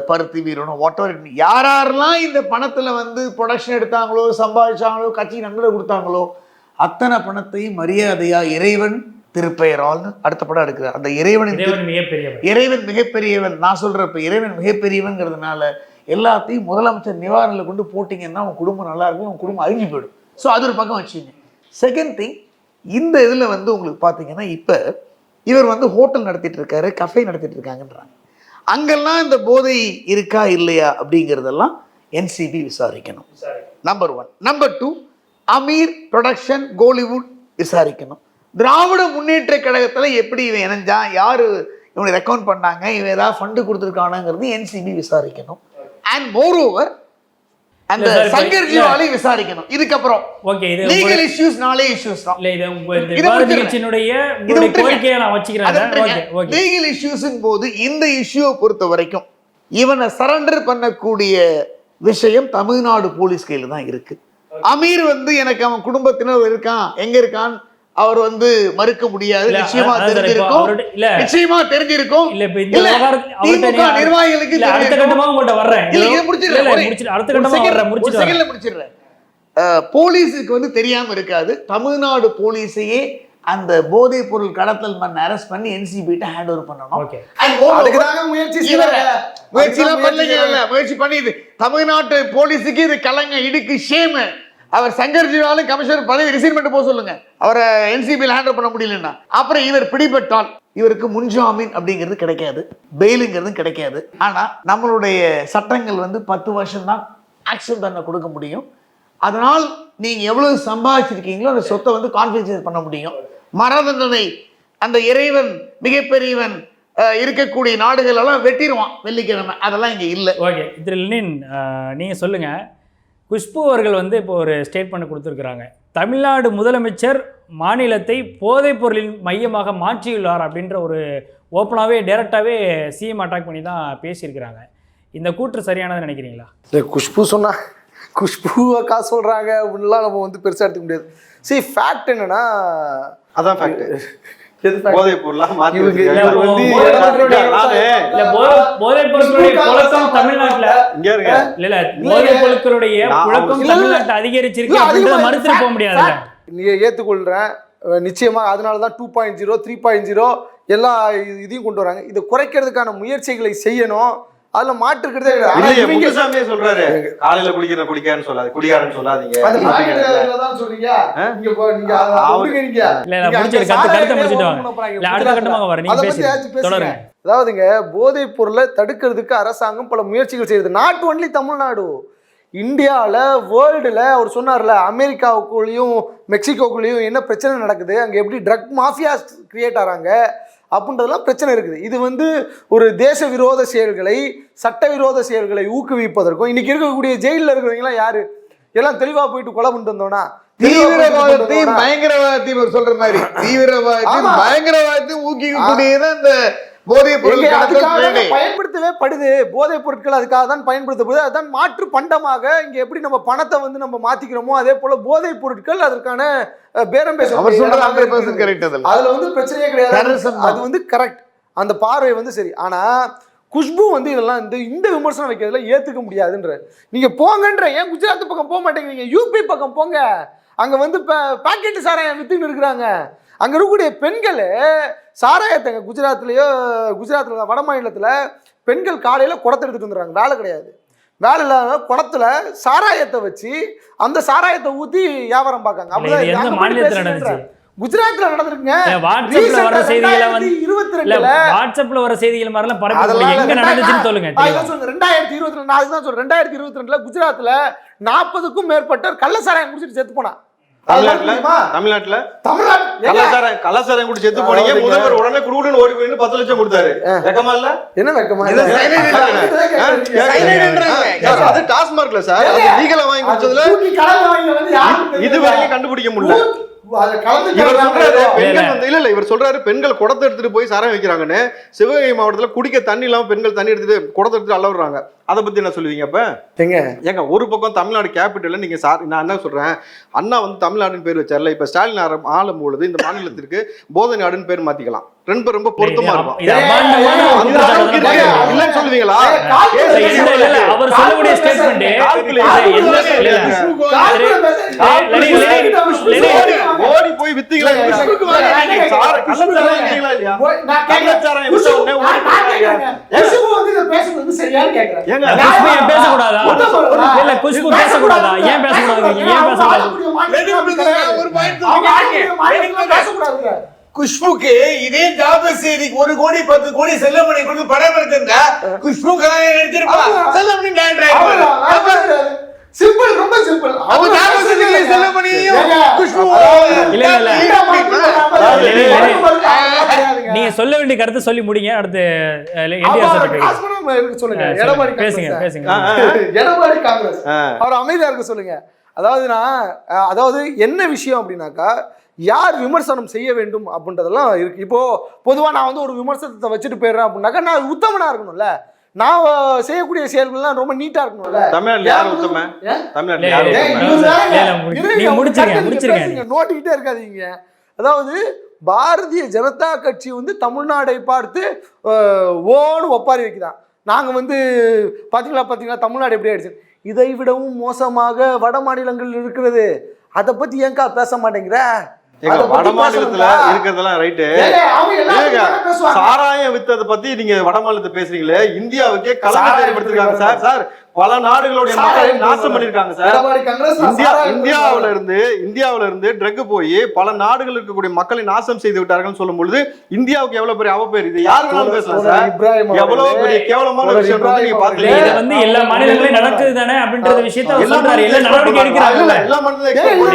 பருத்தி வீரனும், வாட்டவர், யாரெல்லாம் இந்த பணத்தில் வந்து ப்ரொடக்ஷன் எடுத்தாங்களோ, சம்பாதிச்சாங்களோ, கட்சி நன்கொடை கொடுத்தாங்களோ, அத்தனை பணத்தையும் மரியாதையா இறைவன் திருப்பெயரால் அடுத்த படம் எடுக்கிறார். அந்த இறைவன் மிகப்பெரியவன் நான் சொல்றப்ப இறைவன் மிகப்பெரியவன்ங்கிறதுனால எல்லாத்தையும் முதலமைச்சர் நிவாரணத்தில் கொண்டு போட்டிங்கன்னா உங்க குடும்பம் நல்லா இருக்கும், உங்க குடும்பம் அழிஞ்சு போயிடும். ஸோ அது ஒரு பக்கம் வச்சுங்க. செகண்ட் திங், இந்த இதில் வந்து உங்களுக்கு பார்த்தீங்கன்னா இப்போ இவர் வந்து ஹோட்டல் நடத்திட்டு இருக்காரு, கஃபே நடத்திட்டு இருக்காங்கன்றாங்க. அங்கெல்லாம் இந்த போதை இருக்கா இல்லையா அப்படிங்கிறதெல்லாம் என்சிபி விசாரிக்கணும். Number 1. Number 2, Aamir production Kollywood விசாரிக்கணும். திராவிட முன்னேற்ற கழகத்தில் எப்படி இவன் இணைஞ்சான், யார் இவனை ரெக்கமெண்ட் பண்ணாங்க, இவன் ஏதாவது ஃபண்டு கொடுத்துருக்கானுங்கிறது என்சிபி விசாரிக்கணும். அண்ட் மோர் ஓவர் அந்த சங்கர் ஜிவாலை விசாரிக்கணும். இதுக்கப்புறம் ஓகே, இது லீகல் இஷ்யூஸ், நாளே இஷ்யூஸ் தான். இல்ல இது விவாதத்தினுடைய கோரிக்கையை நான் வச்சுக்கிறேன். ஓகே, லீகல் இஷ்யூஸின் போது இந்த இஷ்யூவை பொறுத்த வரைக்கும் இவனை சரண்டர் பண்ணக்கூடிய விஷயம் தமிழ்நாடு போலீஸ் கையில் தான் இருக்கு. அமீர் வந்து எனக்கு அவன் குடும்பத்தினர் இருக்கான், எங்க இருக்கான் அவர் வந்து மறுக்க முடியாது. நிச்சயமா தெரிஞ்சிருக்கும். இல்ல இப்ப இந்த விவகாரத்தை நிர்வாகிகளுக்கு அடுத்த கட்டமா உங்கள்ட்ட வர்றேன். அடுத்த கட்டமா முடிச்சிடுறேன். போலீஸுக்கு வந்து தெரியாம இருக்காது. தமிழ்நாடு போலீஸையே அந்த போதைப் பொருள் கடத்தல் மண் அரெஸ்ட் பண்ணி என்சிபிட்ட ஹேண்ட் ஓவர் பண்ணணும். முயற்சி பண்ணி தமிழ்நாட்டு போலீஸுக்கு இது கலங்க, இடுக்கு ஷேம். அவர் சங்கர் ஜிவாலும் கமிஷனர் பதவி ரிசைன்மெண்ட் போக சொல்லுங்க, அவரை என்சிபியில் ஹேண்ட் ஓவர் பண்ண முடியலன்னா. அப்புறம் இவர் பிடிபட்டால் இவருக்கு முன்ஜாமீன் அப்படிங்கிறது கிடைக்காது, பெயிலுங்கிறது கிடைக்காது. ஆனா நம்மளுடைய சட்டங்கள் வந்து 10 வருஷம் தான் ஆக்ஷன் தண்டனை கொடுக்க முடியும். அதனால் நீங்க எவ்வளவு சம்பாதிச்சிருக்கீங்களோ அந்த சொத்தை வந்து கான்ஃபிஸ்கேட் பண்ண முடியும். மரணதண்டனை அந்த இறைவன் மிகப்பெரியவன் இருக்கக்கூடிய நாடுகள் எல்லாம் வெட்டிடுவான் வெள்ளிக்கிழமை, அதெல்லாம் இங்க இல்லை. ஓகே, இதில் நீங்க சொல்லுங்க, குஷ்பு அவர்கள் வந்து இப்போ ஒரு ஸ்டேட்மெண்ட் கொடுத்துருக்குறாங்க. தமிழ்நாடு முதலமைச்சர் மாநிலத்தை போதைப் பொருளின் மையமாக மாற்றியுள்ளார் அப்படின்ற ஒரு ஓப்பனாகவே டைரெக்டாகவே சிஎம் அட்டாக் பண்ணி தான் பேசியிருக்கிறாங்க. இந்த கூற்று சரியானது நினைக்கிறீங்களா? இல்லை, குஷ்பு சொன்னா குஷ்புவை காசு சொல்கிறாங்க அப்படின்லாம் நம்ம வந்து பெருசாக எடுத்துக்க முடியாது. சரி, ஃபேக்ட் என்னன்னா அதான் ஃபேக்ட். போதைப் பொருளாக மாற்றி நீங்க ஏற்றுக்கொள்கிறேன் நிச்சயமாக. அதனால தான் 2.0 3.0 எல்லா இதையும் கொண்டு வராங்க. இதை குறைக்கிறதுக்கான முயற்சிகளை செய்யணும். அதுல மாற்றுக்கிறதே சாமியே சொல்றாரு, காலையில குடிக்கான்னு சொல்லாது, குடிகாரன்னு சொல்லாதீங்க. அதாவதுங்க, போதைப் பொருளை தடுக்கிறதுக்கு அரசாங்கம் பல முயற்சிகள் செய்யுது. நாட் ஒன்லி தமிழ்நாடு, இந்தியாவில், வேர்ல்டில். அவர் சொன்னார்ல, அமெரிக்காவுக்குள்ளேயும் மெக்சிகோக்குள்ளேயும் என்ன பிரச்சனை நடக்குது, அங்கே எப்படி ட்ரக் மாஃபியா கிரியேட் ஆகிறாங்க அப்படின்றதெல்லாம் பிரச்சனை இருக்குது. இது வந்து ஒரு தேச விரோத செயல்களை, சட்டவிரோத செயல்களை ஊக்குவிப்பதற்கும், இன்றைக்கி இருக்கக்கூடிய ஜெயிலில் இருக்கிறவங்களாம் யார், எல்லாம் தெளிவாக போயிட்டு கொலை பண்ணிட்டு வந்தோன்னா தீவிரவாதத்தையும் பயங்கரவாதத்தையும் சொல்ற மாதிரி தீவிரவாதத்தையும் பயங்கரவாதத்தையும் ஊக்கிக்கூடியதான் இந்த போதைப் பொருள் பயன்படுத்தவே படுது. போதைப் பொருட்கள் அதுக்காக தான் பயன்படுத்தப்படுது. அதுதான் மாற்று பண்டமாக இங்க எப்படி நம்ம பணத்தை வந்து நம்ம மாத்திக்கிறோமோ அதே போல போதைப் பொருட்கள் அதற்கான பேரம் பேச அதுல வந்து பிரச்சனையே கிடையாது. அது வந்து கரெக்ட், அந்த பார்வை வந்து சரி. ஆனா குஷ்பு வந்து இதெல்லாம் இந்த விமர்சனம் வைக்கிறதுல ஏத்துக்க முடியாதுன்ற. நீங்க போங்கன்ற, ஏன் குஜராத் பக்கம் போக மாட்டேங்கிறீங்க? யூபி பக்கம் போங்க, அங்க வந்து பாக்கெட்டு சாராயம் வித்துன்னு இருக்கிறாங்க. அங்க இருக்கக்கூடிய பெண்கள் சாராயத்தை குஜராத்தில் வட மாநிலத்தில் பெண்கள் காலையில் குடத்தை எடுத்துட்டு வந்துடுறாங்க. வேலை கிடையாது, வேலை இல்லாத குடத்துல சாராயத்தை வச்சு அந்த சாராயத்தை ஊற்றி வியாபாரம் பார்க்காங்க. அப்படிதான் குஜராத்ல நடந்திருக்குங்க. வாட்ஸ்அப்ல வர செய்திகளை வந்து 22ல வாட்ஸ்அப்ல வர செய்திகள் மாதிரிலாம் பரப்பி எங்க நடந்துச்சுன்னு சொல்லுங்க. 2022 நான் அதுதான் சொல்றேன். 2022ல குஜராத்ல 40க்கும் மேற்பட்டோர் கள்ள சாராயம் குடிச்சிட்டு செத்து போனா. தமிழ்நாட்டுல கள்ளசாராயம் குடி செத்து போனீங்க. முதல்வர் உடனே குடுகுடுன்னு ஓடி போயிட்டு 10 லட்சம் கொடுத்தாரு. வெக்கமா இல்ல? என்ன வெக்கமா இல்ல? அது டாஸ்மார்க்ல சார், அது லீகலா வாங்கி குடிச்சதுல இது வரைக்கும் கண்டுபிடிக்க முடியல. இவர் சொல்றாரு பெண்கள் குடத்தை எடுத்துட்டு போய் சாராயம் வைக்கிறாங்கன்னு. சிவகங்கை மாவட்டத்துல குடிக்க தண்ணி இல்லாம பெண்கள் தண்ணி எடுத்துட்டு குடத்தை எடுத்துட்டு அள்ள விடுறாங்க. அதை பத்தி என்ன சொல்லுவீங்க? அப்ப ஏங்க ஒரு பக்கம் தமிழ்நாடு கேபிட்டல் நீங்க நான் என்ன சொல்றேன், அண்ணா வந்து தமிழ்நாடுன்னு பேர் வச்சார்ல, இப்ப ஸ்டாலின் ஆளும் பொழுது இந்த மாநிலத்திற்கு போதை நாடுன்னு பேர் மாத்திக்கலாம். ரொம்ப பொருத்தமா இருக்கும். இல்லன்னு சொல்லுவீங்களா? அவர் சொல்லக்கூடிய ஸ்டேட்மெண்ட் ஓடி போய் வித்தீங்களா? பேசக்கூடாதா? இல்ல குஷ்பு பேசக்கூடாதா? ஏன் பேசக்கூடாது? குஷ்புக்கு இதே ஜாபஸ் 1 கோடி 10 கோடி செல்லமணி கொடுத்து படம் எடுத்திருந்தா குஷ்பு கலாயம் எடுத்திருப்பா. செல்லமணி சிம்பிள், ரொம்ப சிம்பிள். நீங்க சொல்ல வேண்டிய கருத்தை சொல்லி முடிங்க. அடுத்து சொல்லுங்க. எடப்பாடி காங்கிரஸ் அவர் அமைதியா இருக்க சொல்லுங்க. அதாவது என்ன விஷயம் அப்படின்னாக்கா, யார் விமர்சனம் செய்ய வேண்டும் அப்படின்றதெல்லாம் இருக்கு. இப்போ பொதுவா நான் வந்து ஒரு விமர்சனத்தை வச்சுட்டு போயிடுறேன் அப்படின்னாக்கா நான் உத்தமனா இருக்கணும்ல, நான் செய்யக்கூடிய செயல்கள்லாம் ரொம்ப நீட்டா இருக்கணும்ல. நோட்டிக்கிட்டே இருக்காதீங்க. அதாவது பாரதிய ஜனதா கட்சி வந்து தமிழ்நாடை பார்த்து ஓன்னு ஒப்பாரி வைக்கிறான். நாங்க வந்து பாத்தீங்களா தமிழ்நாடு எப்படி ஆயிடுச்சு. இதை விடவும் மோசமாக வட மாநிலங்கள் இருக்கிறது. அதை பத்தி ஏங்கா பேச மாட்டேங்கிற? வட மாநிலத்துல இருக்கிறதெல்லாம் ரைட்டு. சாராயம் வித்ததை பத்தி நீங்க வட மாநிலத்தை பேசுறீங்களே, இந்தியாவுக்கே கலந்து ஏற்படுத்திருக்காங்க சார். சார் பல நாடுகளுடைய மக்களை நாசம் பண்ணிருக்காங்க சார். இந்தியாவில இருந்து ட்ரக் போய் பல நாடுகள் இருக்கக்கூடிய மக்களை நாசம் செய்து விட்டார்கள் சொல்லும் பொழுது இந்தியாவுக்கு எவ்வளவு பெரிய அவப்பேர். இது யாரு வேணாலும் பேசலாம் சார். எவ்வளவு பெரிய கேவலமான விஷயம் நீங்க பாத்தீங்க. இது வந்து எல்லா மாநிலங்களிலும் நடக்குது தானே அப்படின்ற விஷயத்தை சொல்றாரு. எல்லா நடவடிக்கை எடுக்கிறாங்க. எல்லா மாநிலங்களும்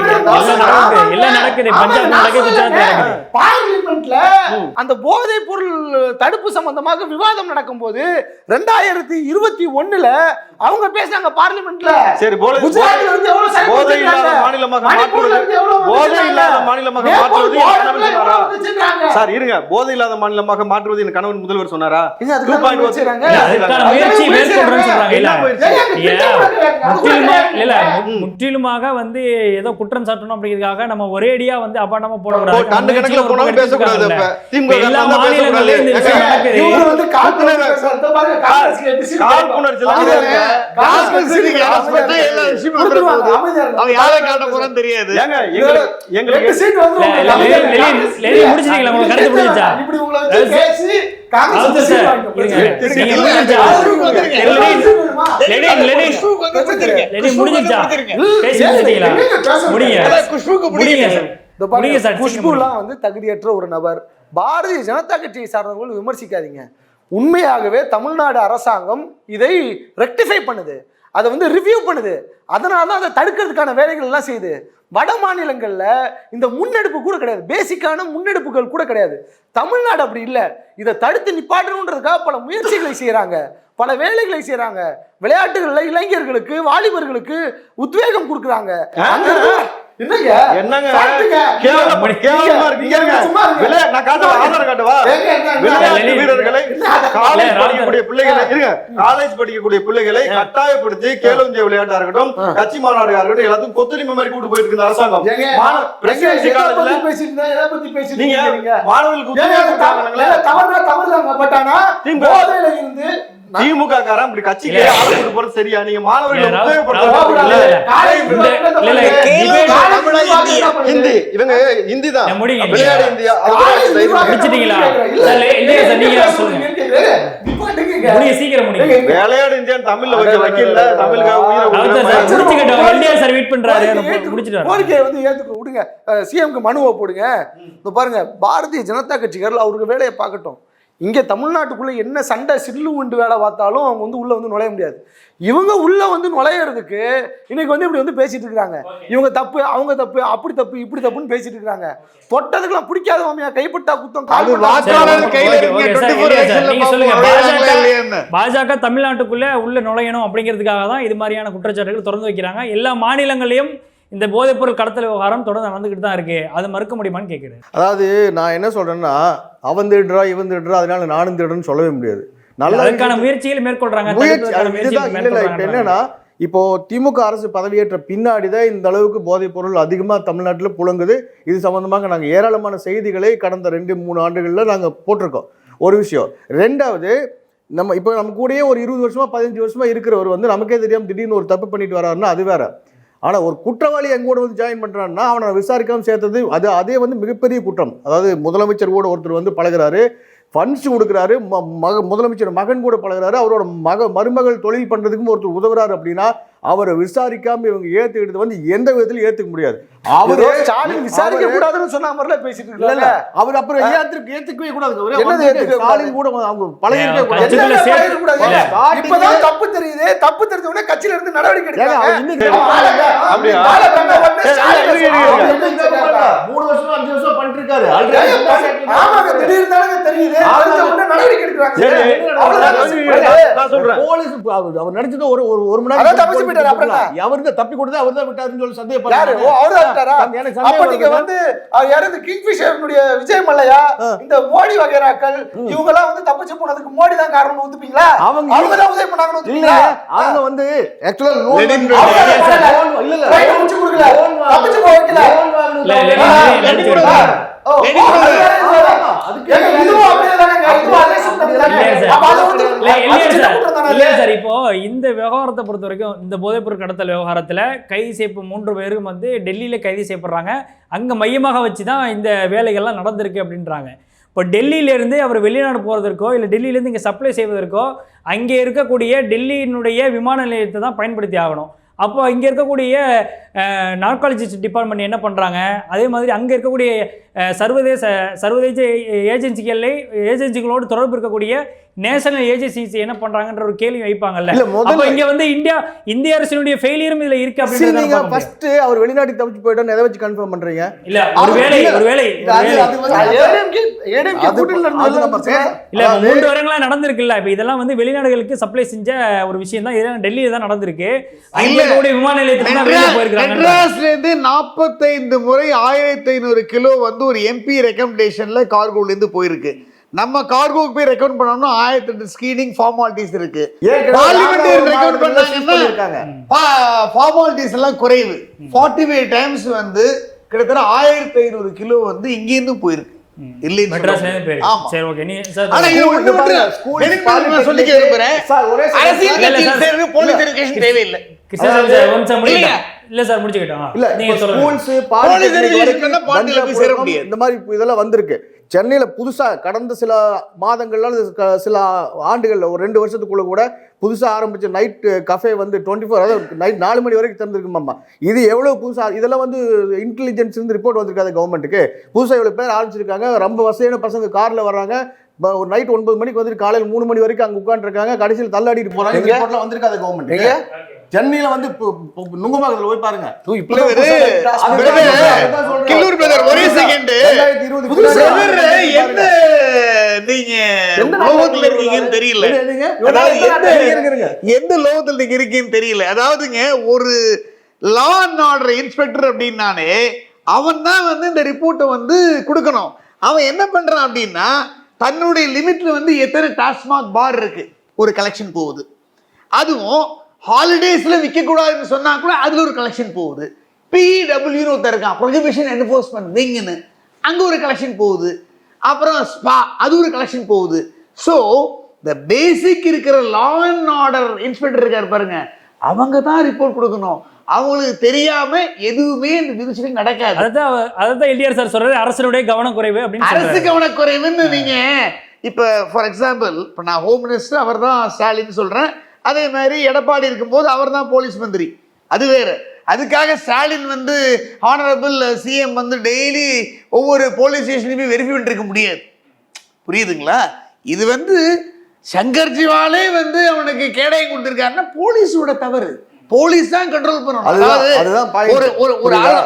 எல்லாம் நடக்குது. பஞ்சாப் நடக்குது, குஜராத் நடக்குது. பார்லிமெண்ட்ல அந்த போதைப் பொருள் தடுப்பு சம்பந்தமாக விவாதம் நடக்கும் போது 2021ல அவங்க பேசுறாங்க பார்லிமெண்ட்ல. சரி, குஜராத்ல இருந்து எவ்வளவு போதை இல்லாத மாநிலமாக மாற்றுவது, போதை இல்லாத மாநிலமாக மாற்றுவது சார் இருங்க, போதை இல்லாத மாநிலமாக மாற்றுவது என் கணவன் முதல்வர் சொன்னாரா? 2.1 வச்சிராங்க. அதுக்கான முயற்சி மேற்கொள்றேன்னு சொல்றாங்க. இல்ல முற்றிலுமாக வந்து ஏதோ குற்றம் சாட்டணும் அப்படிங்கிறதுக்காக நம்ம ஒரேடியா வந்து அபாண்டமா போடக்கூடாது. கண்டு கணக்குல போனாலும் பேசக்கூடாது. அப்ப திமுக எல்லா மாநிலங்களிலும் இந்த விஷயம் நடக்குது. இவங்க வந்து தெரியாது. குஷ்புலாம் வந்து தகுதியற்ற ஒரு நபர். பாரதிய ஜனதா கட்சியை சார்ந்தவர்கள் விமர்சிக்காதீங்க. உண்மையாகவே தமிழ்நாடு அரசாங்கம் இதை ரெக்டிஃபை பண்ணுது, அதை வந்து ரிவ்யூ பண்ணுது. அதனால தான் அதை தடுக்கிறதுக்கான வேலைகள் எல்லாம் செய்யுது. வட மாநிலங்கள்ல இந்த முன்னெடுப்பு கூட கிடையாது, பேசிக்கான முன்னெடுப்புகள் கூட கிடையாது. தமிழ்நாடு அப்படி இல்லை. இதை தடுத்து நிப்பாட்டணுன்றதுக்காக பல முயற்சிகளை செய்யறாங்க, பல வேலைகளை செய்யறாங்க. விளையாட்டுகள்ல இளைஞர்களுக்கு வாலிபர்களுக்கு உத்வேகம் கொடுக்குறாங்க. என்னங்க என்னங்க சாப்பிட்டுங்க. கேவலமா இருக்கீங்க. நான் காட்டுவா ஆதாரம் காட்டுவா. விளையாட்டு வீரர்களை காலேஜ் படிக்கக்கூடிய பிள்ளைகளை காலேஜ் படிக்கக்கூடிய பிள்ளைகளை கட்டாயப்படுத்தி கேளுந்திய விளையாட்டா இருக்கட்டும், கட்சி மாநாடு இருக்கட்டும், எல்லாத்துக்கும் கொத்தடிமை மாதிரி கூட்டு போயிட்டு இருக்கு அரசாங்கம். பிரசிடென்சி காலேஜ்ல நீங்க மாணவர்களுக்கு திமுக காரன் இப்படி கட்சிக்கு ஆளு போறது சரியா? நீங்க மாணவர்களை ஹிந்தி இவங்க ஹிந்தி தான் விளையாடு இந்தியா விளையாடு இந்தியா தமிழ்ல கொஞ்சம் வைக்கல. கோரிக்கையை வந்து ஏத்துக்க விடுங்க. சிஎம்க்கு மனுவை போடுங்க. இந்த பாருங்க, பாரதிய ஜனதா கட்சிக்காரர்கள் அவருக்கு வேலையை பார்க்கட்டும். இங்கே தமிழ்நாட்டுக்குள்ளே என்ன சண்டை சில்லு உண்டு வேலை பார்த்தாலும் அவங்க வந்து உள்ளே வந்து நுழைய முடியாது. இவங்க உள்ளே வந்து நுழையிறதுக்கு இன்னைக்கு வந்து இப்படி வந்து பேசிட்டு இருக்கிறாங்க. இவங்க தப்பு, அவங்க தப்பு, அப்படி தப்பு, இப்படி தப்புன்னு பேசிட்டு இருக்காங்க. தொட்டதுக்கெல்லாம் பிடிக்காத மாமியா, கைப்பட்டா குத்தம். பாஜக தமிழ்நாட்டுக்குள்ளே உள்ள நுழையணும் அப்படிங்கிறதுக்காக தான் இது மாதிரியான குற்றச்சாட்டுகள் தொடர்ந்து வைக்கிறாங்க. எல்லா மாநிலங்களையும் இந்த போதைப்பொருள் கடத்தல் விவகாரம் தொடர்ந்து நடந்துக்கிட்டு தான் இருக்கு. அது மறுக்க முடியுமான்னு கேட்குறேன். அதாவது நான் என்ன சொல்றேன்னா, அவன் திருடுறா இவன் திருடுறா அதனால நானும் திருடுன்னு சொல்லவே முடியாது. நல்ல அதுக்கான முயற்சிகள் மேற்கொள்றாங்க. என்னன்னா, இப்போ திமுக அரசு பதவியேற்ற பின்னாடிதான் இந்த அளவுக்கு போதைப் பொருள் அதிகமா தமிழ்நாட்டில் புழங்குது. இது சம்பந்தமாக நாங்கள் ஏராளமான செய்திகளை கடந்த 2-3 ஆண்டுகளில் நாங்கள் போட்டிருக்கோம். ஒரு விஷயம். ரெண்டாவது, நம்ம இப்போ நம்ம கூடயே ஒரு 20 வருஷமா 15 வருஷமா இருக்கிறவர் வந்து நமக்கே தெரியாம திடீர்னு ஒரு தப்பு பண்ணிட்டு வர்றாருன்னா அது வேற. ஆனால் ஒரு குற்றவாளி எங்கூட வந்து ஜாயின் பண்ணுறான்னா அவனை விசாரிக்காமல் சேர்த்தது அதே வந்து மிகப்பெரிய குற்றம். அதாவது முதலமைச்சர் கூட ஒருத்தர் வந்து பழகிறாரு, ஃபண்ட்ஸ் கொடுக்குறாரு, முதலமைச்சர் மகன் கூட பழகிறாரு, அவரோட மருமகள் தொழில் பண்ணுறதுக்கும் ஒருத்தர் உதவுறாரு அப்படின்னா அவரை விசாரிக்காம இவங்க ஏத்துக்கிட்டு வந்து எந்த விதத்திலும் ஏத்துக்க முடியாது. அவரு ஸ்டாலின் விசாரிக்க கூடாதுன்னு சொன்ன மாதிரில பேசிட்டு இருக்காங்க. அவர் அப்புறம் ஏத்துக்கவே கூடாது. ஸ்டாலின் கூட அவங்க பழகிருக்க கூடாது. இப்பதான் தப்பு தெரியுது. தப்பு தெரிஞ்ச உடனே கட்சியில இருந்து நடவடிக்கை எடுக்கிறாங்க. 3 வருஷமா 5 வருஷம் பண்ணிட்டு இருக்காரு. ஆமாங்க, திடீர்னு தெரியுது. நடவடிக்கை எடுக்கிறாங்க. போலீஸ் அவர் நடிச்சது ஒரு மணி நேரம் அவர்தான் தப்பி கொடுத்து அவர்தான் விட்டாருன்னு சொல்லி சந்தேகப்படுறாரு. விஜய் மல்லையா, இந்த மோடி வகைராக்கள் இவங்க எல்லாம் வந்து தப்பிச்சு போனதுக்கு மோடி தான் காரணம் ஒத்துப்பீங்களா? அவங்க தான் உதவி பண்ணாங்கன்னு இல்ல, அவங்க வந்து ஆக்சுவலா இப்போ இந்த விவகாரத்தை பொறுத்த வரைக்கும் இந்த போதைப்பொருள் கடத்தல் விவகாரத்துல கைது செய்யப்பட்ட 3 பேரும் வந்து டெல்லியில கைது செய்யப்படுறாங்க. அங்க மையமாக வச்சுதான் இந்த வேலைகள்லாம் நடந்திருக்கு அப்படின்றாங்க. இப்போ டெல்லியிலேருந்து அவர் வெளிநாடு போகிறதற்கோ இல்லை டெல்லியிலேருந்து இங்கே சப்ளை செய்வதற்கோ அங்கே இருக்கக்கூடிய டெல்லியினுடைய விமான நிலையத்தை தான் பயன்படுத்தி ஆகணும். அப்போ இங்கே இருக்கக்கூடிய நார்காலஜிஸ்ட் டிபார்ட்மெண்ட் என்ன பண்ணுறாங்க, அதே மாதிரி அங்கே இருக்கக்கூடிய சர்வதேச ஏஜென்சிகளோடு தொடர்பு இருக்கக்கூடிய நேஷனல் ஏஜென்சிஸ் என்ன பண்றாங்கன்ற ஒரு கேள்வி வைப்பாங்கல்ல. அப்ப இங்க வந்து இந்திய அரசினுடைய ஃபெயிலியரும் இதுல இருக்கு அப்படிங்கறத ஃபர்ஸ்ட் அவர் வெளிநாட்டுக்கு தப்பிச்சு போய்ட்டான்னு எதை வச்சு கன்ஃபார்ம் பண்றீங்க? இல்ல ஒருவேளை இல்ல 3 வருடங்களா நடந்திருக்குல்ல. இப்ப இதெல்லாம் வந்து வெளிநாடுகளுக்கு சப்ளை செஞ்ச ஒரு விஷயம் தான். இதெல்லாம் டெல்லியில தான் நடந்திருக்கு. அங்க கூட விமான நிலையத்துக்கு தான் வெளிய போயிருக்காங்க. மெட்ராஸ்ல இருந்து 45 முறை 1500 கிலோ வந்து ஒரு எம்பி ரெக்கமெண்டேஷன்ல கார்கோல இருந்து போயிருக்கு. நம்ம கார்கோக்கு போய் ரெக்கமெண்ட் பண்ணோம்னா 1008 ஸ்கிரீனிங் ஃபார்மாலிட்டிஸ் இருக்கு. பார்லிமெண்ட் ரெக்கமெண்ட் பண்ணாங்கன்னா ஃபார்மாலிட்டிஸ் எல்லாம் குறைவு. 45 டைம்ஸ் வந்து கிட்டத்தட்ட 1500 கிலோ வந்து இங்க இருந்து போயிருக்கு. சென்னையில புதுசா கடந்த சில மாதங்கள்ல சில ஆண்டுகள்ல ஒரு 2 வருஷத்துக்குள்ள கூட புதுசா ஆரம்பிச்ச நைட் கஃபே வந்து 24 அதாவது நைட் 4 மணி வரைக்கும் திறந்திருக்குமாம்மா. இது எவ்வளவு புதுசா, இதெல்லாம் வந்து இன்டெலிஜென்ஸ் இருந்து ரிப்போர்ட் வந்திருக்காது கவர்மெண்ட்டுக்கு. புதுசா இவ்வளவு பேர் ஆரம்பிச்சிருக்காங்க. ரொம்ப வசதியான பசங்க கார்ல வர்றாங்க. ஒரு நைட் 9 மணிக்கு வந்துட்டு காலையில் 3 மணி வரைக்கும் அங்க உட்காந்துருக்காங்க. கடைசியில் தள்ளாடிட்டு போறாங்க. ரிப்போர்ட்லாம் வந்திருக்காது கவர்மெண்ட். சென்னையில வந்து நுங்கம்பாக்கத்துல போய் பாருங்க. கில்லூர் பிரதர் ஒரே செகண்ட், என்ன நீங்க லோகத்துல இருக்கீங்கன்னு தெரியல. அதாவது எந்த லோகத்துல நீங்க இருக்கீங்கன்னு தெரியல. அதாவதுங்க ஒரு லா அண்ட் ஆர்டர் இன்ஸ்பெக்டர் அப்படின்னாலே அவன் தான் வந்து இந்த ரிப்போர்ட்டை வந்து கொடுக்கணும். அவன் என்ன பண்றான் அப்படின்னா தன்னுடைய லிமிட்ல வந்து எத்தனை டாஸ்மாக் பார் இருக்கு ஒரு கலெக்ஷன் போகுது. அதுவும் ஹாலிடேஸ்ல விற்க கூடாதுன்னு சொன்னா கூட அதுல ஒரு கலெக்ஷன் போகுது. பிடபிள்யூன்னு ஒருத்தர் இருக்கான், ப்ரொஹிபிஷன் என்ஃபோர்ஸ்மெண்ட் விங்னு, அங்க ஒரு கலெக்ஷன் போகுது. அப்புறம் ஸ்பா, அது ஒரு கலெக்ஷன் போகுது. ஸோ இந்த பேசிக் இருக்கிற லா அண்ட் ஆர்டர் இன்ஸ்பெக்டர் இருக்காரு பாருங்க, அவங்க தான் ரிப்போர்ட் கொடுக்கணும். அவங்களுக்கு தெரியாம எதுவுமே இந்த ஜுடிஷியரி நடக்காது. அதான் எல்டிஆர் சார் சொல்றது, அரசனுடைய கவனக்குறைவு அப்படின்னு. அரசு கவனக்குறைவுன்னு நீங்க இப்ப ஃபார் எக்ஸாம்பிள், இப்ப நான் ஹோம் மினிஸ்டர் அவர் தான் ஸ்டாலின் சொல்றேன், அதே மாதிரி எடப்பாடி இருக்கும்போது அவர் தான் போலீஸ் மந்திரி, அது வேற. அதுக்காக ஸ்டாலின் வந்து ஹானரபிள் சிஎம் வந்து டெய்லி ஒவ்வொரு போலீஸ் ஸ்டேஷனையுமே வெரிஃபை பண்ணிருக்க முடியாது. புரியுதுங்களா? இது வந்து சங்கர்ஜிவாலே வந்து அவனுக்கு கேடயம் கொடுத்திருக்காருன்னா போலீஸோட தவறு. போலீஸ் தான் கண்ட்ரோல் பண்ணணும்.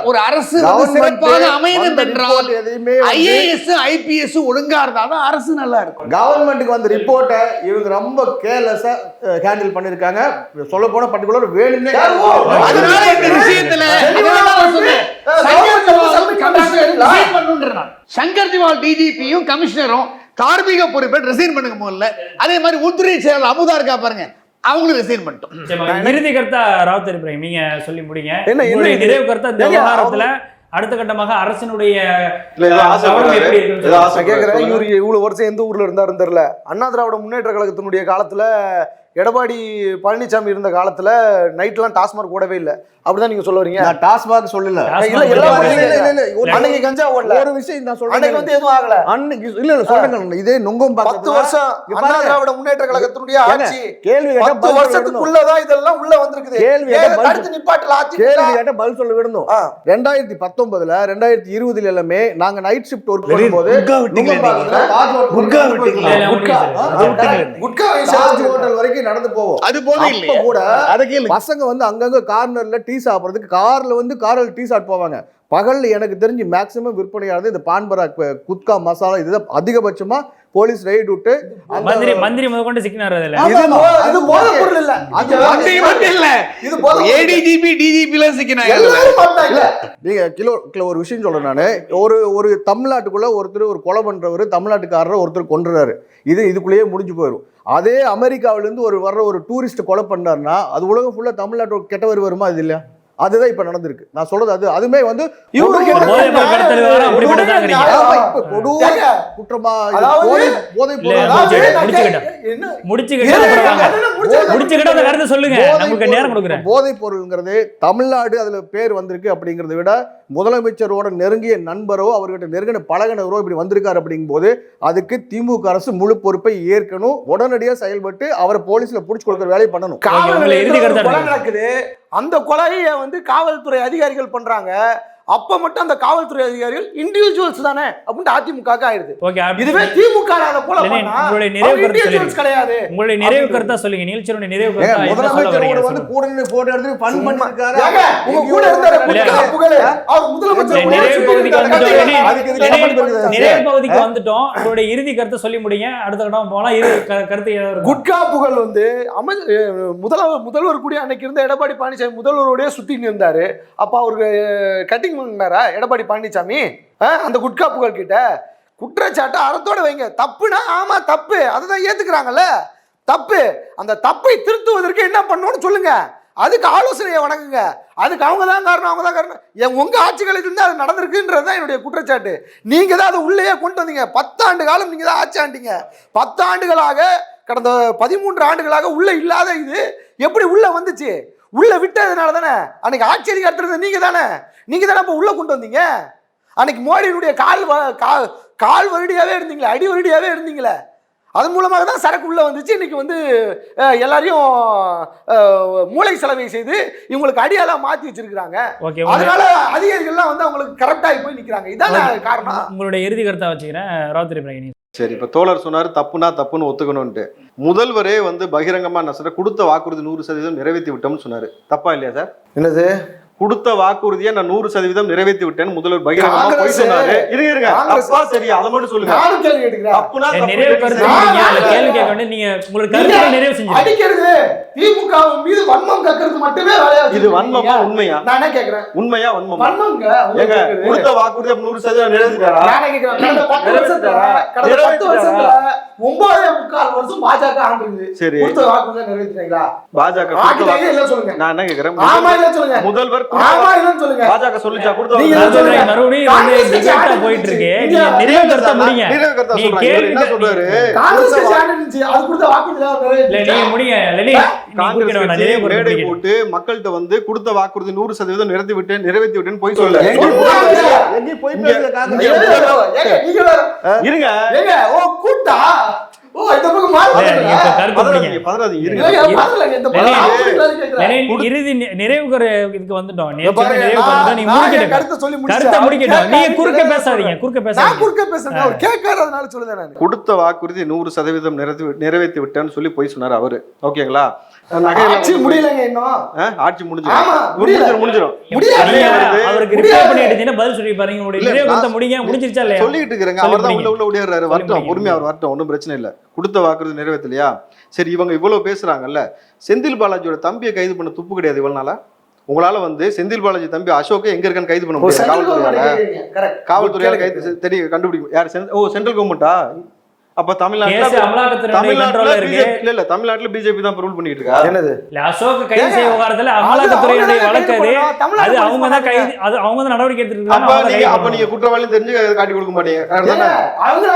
ஒரு அரசு சிறப்பாக அமையணும் என்றால் ஐஏஎஸ் ஐபிஎஸ் ஒழுங்கா இருந்தாதான் அரசு நல்லா இருக்கும். கவர்மெண்ட்டுக்கு வந்த ரிப்போர்ட்டை இவங்க ரொம்ப கேர்லெஸ்ஸா ஹேண்டில் பண்ணிருக்காங்க. சொல்ல போன பர்டிகுலர் வேணும்னே. அதனால இந்த விஷயத்துல சங்கர்ஜிவால் டிஜிபியும் கமிஷனரும் தார்மீக பொறுப்பேற்று ரிசைன் பண்ணுங்க முதல்ல. அதே மாதிரி உள்துறை செயலர் அமுதா இருக்கா பாருங்க, அவங்களும் ரிசைன் பண்ணிட்டோம். இறுதி கருத்தா ராவுத்தர் இப்ராஹிம் நீங்க சொல்லி முடிங்க. நிறைவு கருத்தா இந்த விவகாரத்துல அடுத்த கட்டமாக அரசினுடைய கேட்கிறேன். இவரு இவ்வளவு வருஷம் எந்த ஊர்ல இருந்தாருன்னு தெரியல. அண்ணா திராவிட முன்னேற்ற கழகத்தினுடைய காலத்துல எடப்பாடி பழனிசாமி இருந்த காலத்துல நைட்லாம் டாஸ்மாக் போடவே இல்லை, அப்படிதான் நீங்க சொல்ல வரீங்க? நான் டாஸ்மாக் சொல்லல. அன்னைக்கு கஞ்சா ஓடல. ஒரு விஷயம் நான் சொல்றேன், அன்னைக்கு வந்து எதுவும் ஆகல. அன்னைக்கு இல்ல சொல்றேன், இதே நுங்கம் 10 வருஷம் அண்ணா திராவிட முன்னேற்ற கழகத்தினுடைய ஆட்சி, கேள்வி கேட்ட 10 வருஷத்துக்குள்ளதான் இதெல்லாம் உள்ள வந்திருக்குது. கேள்வி அடுத்து நிப்பாட்டல ஆட்சி, கேள்வி கேட்ட பதில் சொல்ல விடணும். 2019 2020 எல்லாமே நாங்க நைட் ஷிஃப்ட் ஒர்க் பண்ணும்போது ஹோட்டல் வரைக்கும் நடந்து போவோம். அது போல இல்ல கூட பசங்க வந்து அங்கங்க கார்னர்ல டீ சாப்பிடுறதுக்கு கார்ல டீ சாப்பிட்டு போவாங்க. பகல்ல எனக்கு தெரிஞ்சு மேக்சிமம் விற்பனையானது இந்த பான்பராக், குட்கா, மசாலா, இதுதான் அதிகபட்சமா போலீஸ் ரைட் விட்டு மந்திரி முதற்கொண்டு சிக்கினார். அதுல இது போதை பொருள் இல்ல, இது ஏடிஜிபி டிஜிபில சிக்கினாங்க. நீங்க கிலோ ஒரு விஷயம் சொல்றேன் நானு. ஒரு தமிழ்நாட்டுக்குள்ள ஒருத்தர் ஒரு கொலை பண்றவர் தமிழ்நாட்டுக்காரர் ஒருத்தர் கொன்றுறாரு, இதுக்குள்ளேயே முடிஞ்சு போயிடும். அதே அமெரிக்காவிலிருந்து வர்ற ஒரு டூரிஸ்ட் கொலை பண்ணாருன்னா அது உலகம் ஃபுல்லா தமிழ்நாட்டு கெட்டவர் வருமா? அது இல்லையா? அதுதான் இப்ப நடந்திருக்கு. நான் சொல்றது அதுமே வந்து குற்றமா போதைப் பொருள்ங்கிறது தமிழ்நாடு அதுல பேர் வந்திருக்கு அப்படிங்கறத விட முதலமைச்சரோட நெருங்கிய நண்பரோ அவர்கிட்ட நெருங்கின பழகினவரோ இப்படி வந்திருக்காரு அப்படிங்கும் போது அதுக்கு திமுக அரசு முழு பொறுப்பை ஏற்கணும். உடனடியா செயல்பட்டு அவரை போலீஸ்ல புடிச்சு கொடுக்கிற வேலையை பண்ணணும். நடக்குது. அந்த கொலையை வந்து காவல்துறை அதிகாரிகள் பண்றாங்க. அப்ப மட்டும் அந்த காவல்துறை அதிகாரிகள் இண்டிவிஜுவல்ஸ் தானே அப்படின்னு அதிமுக ஆயிருது. இதுவே திமுக உங்களுடைய நிறைவு கருத்தா சொல்லுங்க. நிகழ்ச்சியோட நிறைவு கருத்தா முதலமைச்சரோட வந்து கூட நின்னு போட்டோ எடுத்து ஃபன் பண்ணிருக்காரு. உங்க கூட இருந்தாரு புகழ், அவர் முதலமைச்சர். நிறைவு பகுதிக்கு வந்துட்டோம். உங்களுடைய இறுதி கருத்தை சொல்லி முடிங்க. அடுத்த கட்டம் போலாம். இறுதி கருத்து குட்கா புகழ் வந்து முதல்வர் கூட அன்னைக்கு இருந்த எடப்பாடி பழனிசாமி முதல்வரோடய சுத்தின்னு இருந்தாரு. அப்ப அவருக்கு கட்டிங் எடப்பாடி பழனிசாமி அந்த குட்கா புகழ் கிட்ட குற்றச்சாட்டு அறத்தோட வைங்க. தப்புனா ஆமா தப்பு, அதுதான் ஏத்துக்கிறாங்கல்ல. தப்பு, அந்த தப்பை திருத்துவதற்கு என்ன பண்ணணும்னு சொல்லுங்க. அதுக்கு ஆலோசனையை வணங்குங்க. அதுக்கு அவங்க தான் காரணம். உங்க ஆட்சிகளில் இருந்து அது நடந்திருக்குன்றது தான் என்னுடைய குற்றச்சாட்டு. நீங்க தான் அதை உள்ளேயே கொண்டு வந்தீங்க. 10 ஆண்டு காலம் நீங்க தான் ஆட்சி ஆண்டீங்க. 10 ஆண்டுகளாக, கடந்த 13 ஆண்டுகளாக உள்ள இல்லாத இது எப்படி உள்ள வந்துச்சு? உள்ள விட்டதுனால தானே அன்னைக்கு ஆட்சி அதிகாரத்தில் நீங்க தானே இப்ப உள்ள கொண்டு வந்தீங்க. அன்னைக்கு மோடியினுடைய கால் வருடியாவே இருந்தீங்களே, அடி வருடியாவே இருந்தீங்களே. அதன் மூலமாக தான் சரக்கு உள்ள வந்துச்சு. இன்னைக்கு வந்து எல்லாரையும் மூளை செலவை செய்து இவங்களுக்கு அடியாலாம் மாத்தி வச்சிருக்காங்க. அதனால அதிகாரிகள்லாம் வந்து அவங்களுக்கு கரெக்டாகி போய் நிக்கிறாங்க. இதான் காரணம். உங்களுடைய இறுதி கருத்தா வச்சுக்கிறேன் ராவுத்தர் இப்ராஹிம். சரி, இப்ப தோழர் சொன்னாரு தப்புன்னு ஒத்துக்கணும்ட்டு. முதல்வரே வந்து பகிரங்கமா நான் சொல்ற கொடுத்த வாக்குறுதி 100% நிறைவேற்றி விட்டோம்னு சொன்னாரு. தப்பா இல்லையா சார்? என்னது கொடுத்த வாக்குறுதியை நான் 100% நிறைவேற்றி விட்டேன் முதல்வர் பகிரங்கமா போய் காங்கிரஸ் சொன்னாரு. இருங்க காங்கிரஸ் அப்பா சரி அதை மட்டும் சொல்லுங்க. நானும் கேள்வி கேட்டுக்கிறேன். தப்புனா தப்பு நிறைவு கருத்து சரி. நீங்க அதுல கேள்வி கேட்க வேண்டிய நீங்க உங்களுக்கு கருத்து நிறைவு செஞ்சீங்க. அடிக்கிறது திமுக மீது வன்மம் கக்கிறது மட்டுமே வேலையா இது வன்மமா உண்மையா? நான் என்ன கேக்குறேன், உண்மையா வன்மமா? வன்மங்க ஏங்க கொடுத்த வாக்குறுதியை 100% நிறைவேற்றிட்டாரா? நான் கேக்குறேன். கடந்த 10 வருஷத்துல 9.25 வருஷம் பாஜக ஆண்டுது. சரி. கொடுத்த வாக்குறுதியை நிறைவேற்றிட்டீங்களா? பாஜக ஆக்கிட்டீங்க இல்ல சொல்லுங்க. நான் என்ன கேக்குறேன், ஆமா இல்ல சொல்லுங்க. முதல்வர் ஆமா இல்லன்னு சொல்லுங்க. பாஜக சொல்லிச்சா கொடுத்த நீங்க நான் சொல்லுங்க. சொல்றேன், மறுபடியும் வந்து டிபேட்டா போயிட்டு இருக்கு. நீங்க நிறைவு கருத்தா முடிங்க. நிறைவு கருத்தா நீங்க சொல்றாங்க. இவர் என்ன கேள்வி சொல்றாரு? காங்கிரஸ் கட்சி ஆண்டுச்சு. அது கொடுத்த வாக்குறுதியை இல்ல நிறைவேற்றிட்டீங்க. நீங்க முடிங்க. லெனி நீங்க காங்கிரஸ் குறுக்கிட வேண்டாம். கட்சி நிறைவு கருத்து மேடை முடிங்க. போட்டு மக்கள்கிட்ட வந்து கொடுத்த வாக்குறுதி 100% நிறைவேற்றி விட்டேன்னு போய் சொல்ல எங்கேயும் போய் பேசல காங்கிரஸ். ஏங்க, நீங்க வேற. இருங்க ஏங்க, ஓ கூட்டா, ஓ இந்த பக்கம் இல்ல, நீங்க இப்ப மாறுங்க. கருத்து முடிங்க. பதறாதீங்க இருங்க. ஏங்க, மாறலங்க இந்த பக்கம். ஆப்போசிட்ல கேக்குறேன். லெனின் இறுதி நிறைவு இதுக்கு வந்துட்டோம். இங்க நேற்று பாருங்க, நிறைவு கருத்து நீங்க நான் என் முடிக்கிடுங்க. கருத்தை சொல்லி முடிச்சேன். கருத்தை அவர் முடிக்கட்டும். நீங்க கேட்காரு, குறுக்க நான் பேசாதீங்க. குறுக்க நான் பேசாதீங்க. குறுக்க பேசுறேன். அவர் கேட்காதனால சொல்லுதேன் நான். கொடுத்த வாக்குறுதி 100% நிறைவேற்றி விட்டேன்னு சொல்லி போய் சொன்னாரு அவரு. ஓகேங்களா? ஆட்சி முடியலங்க இன்னும். ஆட்சி முடிஞ்சிடும். ஆமா, முடியல. முடிஞ்சிடும். முடியாது. நீங்க வருது. அவருக்கு முடியாது. ரிப்ளை பண்ணிட்டீங்கன்னா பதில் சொல்லி பாருங்க. உங்களுடைய இல்ல, நிறைவு கருத்தை நான் முடிங்க. முடிஞ்சிருச்சா இல்லையா? சொல்லிட்டு இருக்கிறேங்க. சொல்லி அவர் தான் முடிங்க. உள்ள ஓடியாரு. சொல்லி வரட்டும், முடிங்க. பொறுமையா அவர் வரட்டும், ஒன்றும் பிரச்சனை இல்ல. கொடுத்த வாக்குறுதி நிறைவேற்றலையா? சரி, இவங்க இவ்வளவு பேசுறாங்கல்ல, செந்தில் பாலாஜியோட தம்பியை கைது பண்ண துப்பு கிடையாது இவ்வளவு நாளா? உங்களால வந்து செந்தில் பாலாஜி தம்பி அசோக்கை எங்க இருக்கான்னு கைது பண்ண முடியாது. காவல்துறையால கைது தெரிய கண்டுபிடிக்கும். யார்? சென்ட்ரல் கவர்மெண்டா? அப்ப கேஸ் தமிழ்நாட்டுல அமலாக்கத்துறையுடைய கண்ட்ரோல்ல இருக்கு. இல்ல தமிழ்நாட்டுல பிஜேபி தான் ரூல் பண்ணிட்டு இருக்கா. என்னது? இல்ல, அசோக் கைது செய்ய விவகாரத்துல அது அமலாக்கத்துறையுடைய அவங்க வழக்கு தான் அது. கைது பண்ணணும். அது அவங்க தான் தமிழ்நாடு கைது, அது அவங்க தான் நடவடிக்கை எடுத்துட்டு அப்ப இருக்காங்க. நீங்க அப்ப நீங்க குற்றவாளி தெரிஞ்சு காட்டி கொடுக்க மாட்டீங்க. correct தானே? அவங்க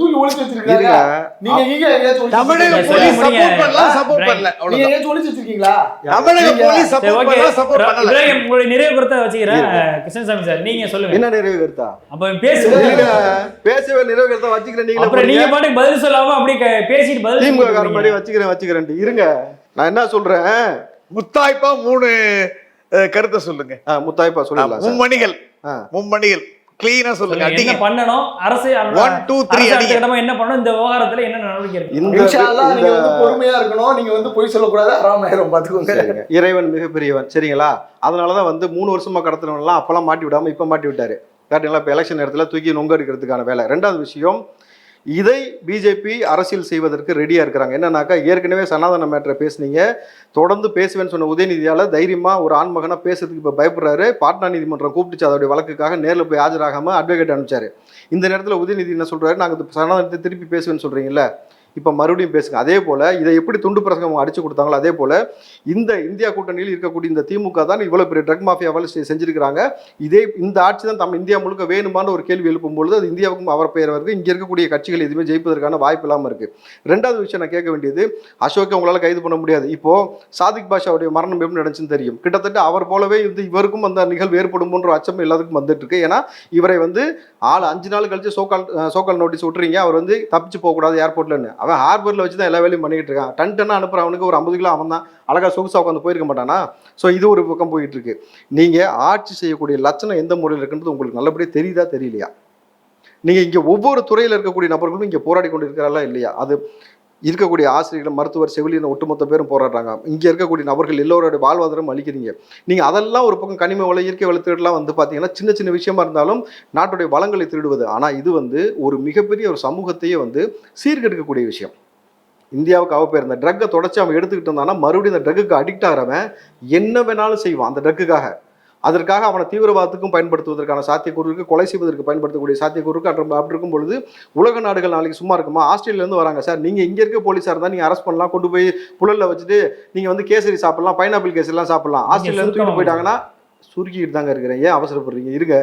தூக்கி ஒளிச்சு வச்சிருக்காங்க. இருங்க. நீங்க எங்க எங்கேயாச்சும் ஒளிச்சு தமிழக வச்சிருக்கீங்களா? போலீஸ் சொல்லி சப்போர்ட் பண்ணலாம், முடிங்க. சப்போர்ட் பண்ணல. நீங்க அவ்வளவுதான். எங்கேயாச்சும் ஒளிச்சு வச்சிருக்கீங்களா? தமிழக போலீஸ் சரி, சப்போர்ட் ஓகே. பண்ணலாம், சப்போர்ட் பண்ணல. இப்ராஹிம், உங்களுடைய நிறைவு கருத்தை வச்சுக்கிறேன். கிருஷ்ணசாமி சார், நீங்க சொல்லுங்க. என்ன நிறைவு கருத்தா? அப்ப பேசுங்க. நீங்க பேசவே நிறைவு கருத்தா வச்சுக்கிறேன். நீங்களே அப்புறம் நீங்க பாட்டுக்கு பதில் சொல்லாம அப்படியே பேசிட்டு பதில் திமுக சொல்லிட்டு மாதிரி வச்சுக்கிறேன். இருங்க, நான் என்ன சொல்றேன், முத்தாய்ப்பா 3 கருத்தை சொல்லுங்க. முத்தாய்ப்பா சொல்லலாம் சார். மும்மணிகள் ஆ. மும்மணிகள் கிளீனா சொல்லுங்க. சொல்லுங்க. என்ன அடிங்க. பண்ணணும்? அரசு 1, 2, 3 அரசு அடுத்த அடிங்க. கட்டமா என்ன பண்ணணும்? இந்த விவகாரத்துல என்ன நடவடிக்கை இருக்கு? இன்ஷா அல்லாஹ் இந்த நீங்க வந்து பொறுமையா இருக்கணும். நீங்க வந்து பொய் சொல்லக்கூடாது. ஆறாமாயிரம் பாத்துக்கோங்க. சரிங்க. இறைவன் மிகப்பெரியவன், சரிங்களா? அதனாலதான் வந்து 3 வருஷமா கடத்தினவங்கலாம் அப்பெல்லாம் மாட்டி விடாம இப்ப மாட்டி விட்டாரு. கரெக்டுங்களா? இப்ப எலெக்ஷன் நேரத்துல தூக்கி நொங்க எடுக்கிறதுக்கான வேலை. ரெண்டாவது விஷயம், இதை பிஜேபி அரசியல் செய்வதற்கு ரெடியா இருக்கிறாங்க. என்னன்னாக்கா, ஏற்கனவே சனாதன மேட்டரை பேசுனீங்க, தொடர்ந்து பேசுவேன்னு சொன்ன உதயநிதியால தைரியமா ஒரு ஆண்மகனா பேசுறதுக்கு இப்ப பயப்படுறாரு. பாட்னா நீதிமன்றம் கூப்பிட்டுச்சு அதோடைய வழக்குக்காக, நேரில் போய் ஆஜராகாம அட்வொகேட் அனுப்பிச்சாரு. இந்த நேரத்துல உதயநிதி என்ன சொல்றாரு, நாங்க சனாதனத்தை திருப்பி பேசுவேன்னு சொல்றீங்கல்ல, இப்போ மறுபடியும் பேசுங்க. அதே போல இதை எப்படி துண்டு பிரசங்கம் அடிச்சு கொடுத்தாங்களோ அதே போல இந்த இந்தியா கூட்டணியில் இருக்கக்கூடிய இந்த திமுக தான் இவ்வளவு பெரிய ட்ரக் மாஃபியாவால் செஞ்சிருக்கிறாங்க. இந்த ஆட்சி தான் நம்ம இந்தியா முழுக்க வேணுமான ஒரு கேள்வி எழுப்பும்பொழுது அது இந்தியாவுக்கும் அவர் பெயர் வருது. இங்க இருக்கக்கூடிய கட்சிகள் எதுவுமே ஜெயிப்பதற்கான வாய்ப்பு இல்லாமல் இருக்கு. ரெண்டாவது விஷயம் நான் கேட்க வேண்டியது, அசோக்கை உங்களால கைது பண்ண முடியாது. இப்போ சாதிக் பாஷாவுடைய மரணம் எப்படி நடந்துச்சுன்னு தெரியும். கிட்டத்தட்ட அவர் போலவே இவருக்கும் அந்த நிகழ்வு ஏற்படும் போன்ற அச்சம் எல்லாத்துக்கும் வந்துட்டு இருக்கு. ஏன்னா இவரை வந்து 5 நாள் கழிச்சு சோக்கால் நோட்டீஸ் விட்டுறீங்க, அவர் வந்து தப்பிச்சு போகக்கூடாது ஏர்போர்ட்லன்னு. அவன் ஹார்பர்ல வச்சு தான் எல்லா வேலையும் பண்ணிட்டு இருக்கான். டன்னா அனுப்புற அவனுக்கு ஒரு 50 கிலோ அவன் தான் அழகா சொகுசா உட்காந்து போயிருக்க மாட்டானா? ஸோ இது ஒரு பக்கம் போயிட்டு இருக்கு. நீங்க ஆட்சி செய்யக்கூடிய லட்சணம் எந்த முறையில் இருக்குன்றது உங்களுக்கு நல்லபடியாக தெரியுதா தெரியலையா? நீங்க இங்க ஒவ்வொரு துறையில் இருக்கக்கூடிய நபர்களும் இங்க போராடி கொண்டு இருக்கிறாங்களா இல்லையா? அது இருக்கக்கூடிய ஆசிரியர்கள், மருத்துவர், செவிலியர் ஒட்டுமொத்த பேரும் போராடுறாங்க. இங்க இருக்கக்கூடிய நபர்கள் எல்லோருடைய வாழ்வாதாரம் அளிக்கிறீங்க. நீங்க அதெல்லாம் ஒரு பக்கம் கனிம வள இயற்கை வள திருடலாம் வந்து பாத்தீங்கன்னா சின்ன சின்ன விஷயமா இருந்தாலும் நாட்டுடைய வளங்களை திருடுவது. ஆனா இது வந்து ஒரு மிகப்பெரிய ஒரு சமூகத்தையே வந்து சீர்கெடுக்கக்கூடிய விஷயம். இந்தியாவுக்கு அவப்பேர் இந்த ட்ரக்கை தொடச்சி அவன் எடுத்துக்கிட்டு இருந்தானா மறுபடியும் இந்த ட்ரக்குக்கு அடிக்ட் ஆகிறவன் என்ன வேணாலும் செய்வான் அந்த ட்ரக்குக்காக. அதற்காக அவனை தீவிரவாதத்துக்கும் பயன்படுத்துவதற்கான சாத்தியக்கூறு இருக்கு, கொலை செய்வதற்கு பயன்படுத்தக்கூடிய சாத்தியக்கூறு இருக்கு. அப்படி இருக்கும் பொழுது உலக நாடுகள் நாளைக்கு சும்மா இருக்குமா? ஆஸ்திரேலியாலேருந்து வராங்க, சார் நீங்க இங்க இருக்க போலீஸா இருந்தா நீங்க அரெஸ்ட் பண்ணலாம், கொண்டு போய் புழல்ல வச்சுட்டு நீங்க வந்து கேசரி சாப்பிடலாம், பைனாப்பிள் கேசரிலாம் சாப்பிடலாம். ஆஸ்திரேலியாந்து தூக்கிட்டு போயிட்டாங்கன்னா சுருக்கிட்டு தாங்க இருக்கிறேன். ஏன் அவசரப்படுறீங்க? இருங்க,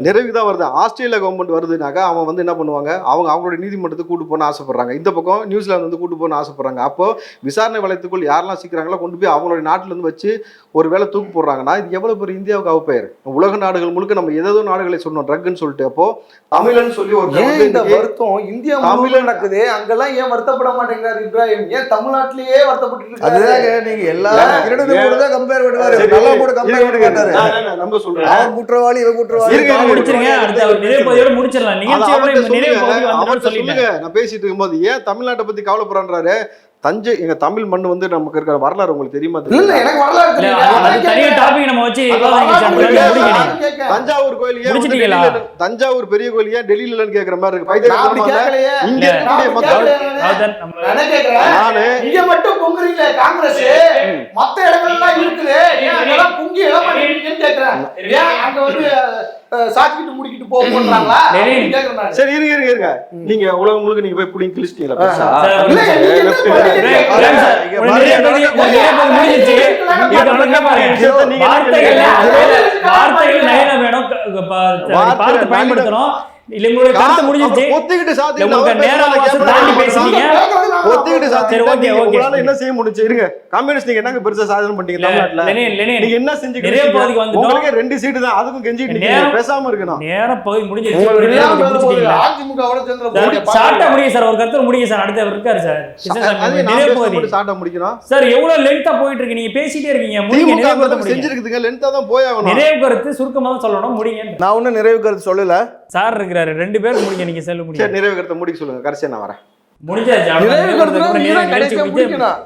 நிறைவு தான் வருது. ஆஸ்திரேலியா கவர்மெண்ட் வருதுனாக்கா அவன் வந்து என்ன பண்ணுவாங்க, அவங்களுடைய நீதிமன்றத்துக்கு கூட்டு போன ஆசைப்படுறாங்க. இந்த பக்கம் நியூசிலாந்து வந்து கூட்டு போன ஆசைப்படுறாங்க. அப்போ விசாரணை வளையத்துக்குள் யாரெல்லாம் சீக்கிரங்களோ கொண்டு போய் அவங்களுடைய நாட்டுல இருந்து வச்சு ஒரு வேலை தூக்கு போடுறாங்கன்னா இது எவ்வளவு பெரிய இந்தியாவுக்கு அவப்பெயர். உலக நாடுகள் முழுக்க நம்ம ஏதோ நாடுகளை சொன்னோம் ட்ரக்னு சொல்லிட்டு. அப்போ தமிழன் சொல்லி ஒரு வருத்தம் இந்தியா தமிழ் நடக்குது, அங்கெல்லாம் ஏன் வருத்தப்பட மாட்டேங்கிறாரு இப்ராஹிம்? ஏன் தமிழ்நாட்டிலேயே வருத்தப்பட்டு இருக்காரு? நீங்க எல்லா திருடனும் கம்பேர் பண்ணுவாரு, நல்லா கூட கம்பேர் பண்ண மாட்டாரு. நம்ம சொல்றேன் குற்றவாளி இவ குற்றவாளி முடிச்சிருங்க. அடுத்த நிறைவு பகுதியோட முடிச்சிடலாம். நிகழ்ச்சியோட நிறைவு பகுதி வந்து சொல்லிட்டேன். நான் பேசிட்டு இருக்கும்போது ஏன் தமிழ்நாட்டை பத்தி கவலைப்படுறாரு? தஞ்சை எங்க தமிழ் மண் வந்து நமக்கு இருக்கிற வரலாறு உங்களுக்கு தெரியுமா? இல்ல எனக்கு வரலாறு இல்ல, தெரியும். அது தனியா டாபிக் நம்ம வச்சு முடிக்கணும். தஞ்சாவூர் கோயில் ஏன் வந்து முடிச்சிட்டீங்களா? டெல்லியில தஞ்சாவூர் பெரிய கோயில் ஏன் டெல்லியில இல்லைன்னு கேக்குற மாதிரி இருக்கு. நான் அப்படி பைத்தியக்காரத்தனமா கேட்கலையே. இங்க இல்ல, இருக்கக்கூடிய நான் மக்கள் கேட்கலையே. அதான் நம்ம நான் என்ன கேட்கிறேன்? நானு இங்க மட்டும் பொங்குறீங்களே காங்கிரஸ், மத்த இடங்கள்லாம் இருக்குது, ஏன் அங்கெல்லாம் பொங்கி எல்லாம் பண்ணிருக்கீங்கன்னு கேட்கிறேன். ஏன் அங்க வந்து சாத்திக்கிட்டு முடிக்கிட்டு போக போன்றாங்களா லெனின். கேட்கிறேன் நான். சரி இருங்க நீங்க உலகம் முழுக்க நீங்க போய் புடிங்க கிழிச்சிட்டீங்களா பெருசா? சார், இல்ல, நீங்க என்ன பண்ணிட்டு ரேம் இருக்கீங்க? சார், உங்க நேரம் முடிஞ்சிருச்சு. இது தொடர்ந்து பாருங்க. வார்த்தைகள் நயன வேணும், பார்த்து பயன்படுத்தணும். இல்ல உங்களுடைய கருத்து முடிஞ்சிருச்சு. ஒத்திக்கிட்டு சாத்தி உங்க நேர அவகாசம் தாண்டி பேசுறீங்க. ஒத்திக்கிட்டு சாத்தி சரி, ஓகே, ஓகே. உங்களால என்ன செய்ய முடிஞ்சு? இருங்க கம்யூனிஸ்ட் நீங்க என்னங்க பெருசா சாதனை பண்ணீங்க தமிழ்நாட்டுல? லெனின், நீங்க என்ன செஞ்சு நிறைய பகுதிக்கு வந்துட்டோம். உங்களுக்கு 2 சீட்டு தான், அதுக்கும் கெஞ்சிட்டு நீங்க நேரம் பேசாம இருக்கணும். நேரம் போய் முடிஞ்சிருச்சு. உங்களுக்கு நேரம் இல்லாம முடிச்சிட்டீங்களா? அதிமுகவோட சேர்ந்து ஷார்ட்டா முடியுங்க சார், ஒரு கருத்து முடியுங்க சார். அடுத்த இருக்காரு சார் கிருஷ்ணசாமி. அது நான் நிறைய பேச பகுதி மட்டும் சாட்டா முடிக்கணும். சார், எவ்வளவு லென்த்தா போயிட்டு இருக்கு, நீங்க பேசிட்டே இருக்கீங்க. முடிங்க, திமுக நிறைய அந்த கருத்து முடிங்க. செஞ்சிருக்குதுங்க, லென்த்தா தான் போயாகணும். நிறைய கருத்து சுருக்கமா தான் சொல்லணும், முடிங்க. நான் ஒன்றும் நிறைவு கருத்து சொல்லல. சார் இருக்கிறாரு, 2 பேருக்கு முடிங்க, நீங்க செல்ல சரி, முடியும். நிறைவு கருத்தை முடிக்க சொல்லுங்க, கடைசியா நான் வரேன். முடிஞ்சாச்சு. நிறைய கருத்துனா அப்புறம் நீங்க தான் கடைசியா முடிக்கணும்.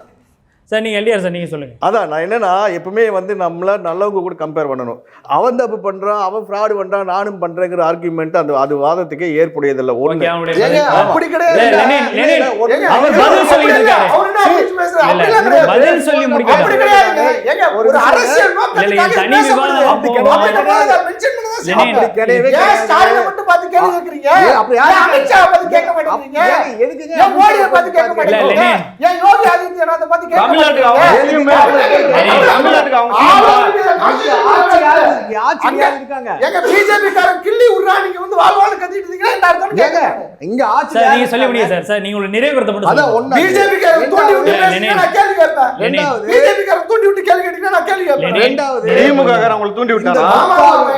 சார் நீங்க எல்டிஆர் சார் நீங்க சொல்லுங்க. அதான் நான் என்னன்னா எப்பவுமே வந்து நம்மள நல்லவங்க கூட கம்பேர் பண்ணணும். அவன் தப்பு பண்றான், அவன் ஃப்ராடு பண்றான், நானும் பண்றேங்கிற ஆர்குமெண்ட் அது வாதத்துக்கே ஏற்புடையதில்லை. ஓகே, ஒண்ணு அவங்களுடைய ஏங்க, பதில். அப்படி இல்ல, கிடையாது. லெனின், லெனின், ஏங்க, அவர் பதில் சொல்லிட்டு இருக்காரு. அவர் என்ன அப்படி பேசுறாரு? இல்ல, அப்படிலாம் கிடையாது. பதில் சொல்லி முடிக்கணும். அப்படி கிடையாதுங்க. ஏங்க, ஒரு அரசியல் இல்ல, நோக்கத்துக்காக என் தனி பேசப்படுது. விவாதம் அப்படி அப்போ கிடையாது. mention பண்ணதான் லெனின், சாப்பிடுறேன். கிடையவே ஏன் கிடையாது. ஸ்டாலினை மட்டும் பார்த்து கேள்வி கேட்கறீங்க? அப்படி ஏன் அமித்ஷாவை பார்த்து கேட்க மாட்டேங்கிறீங்க? எதுக்குங்க? ஏன் மோடியை பார்த்து கேட்க மாட்டேங்கிறீங்க? லெனின். ஏன் யோகி ஆதித்யநாத்தை பார்த்து கேட்க தமிழ்நாட்டுக்கு அவங்க மாட்டேங்கிறீங்க? தமிழ்நாட்டுக்கு அவங்க எங்க பிஜேபி காரன் கிள்ளி விடுறா, நீங்க வந்து வாழ்வாளு கத்திட்டு இருக்கீங்களா? இந்த அர்த்தம் கேட்கறேன். இங்க ஆட்சி சார் நீங்க சொல்லி முடியுங்க சார். சார் நீங்க ஒரு நிறைய கருத்தை மட்டும் அதான் சொல்லுங்க. ஒண்ணு. பிஜேபி காரன் தூண்டி விட்டு லெனின். பேசுறீங்க, நான் கேள்வி கேட்பேன். லெனின். பிஜேபி காரன் தூண்டி விட்டு கேள்வி கேட்டீங்கன்னா நான் கேள்வி கேட்பேன். லெனின். ரெண்டாவது திமுக காரன் உங்களை தூண்டி இந்த விட்டானா?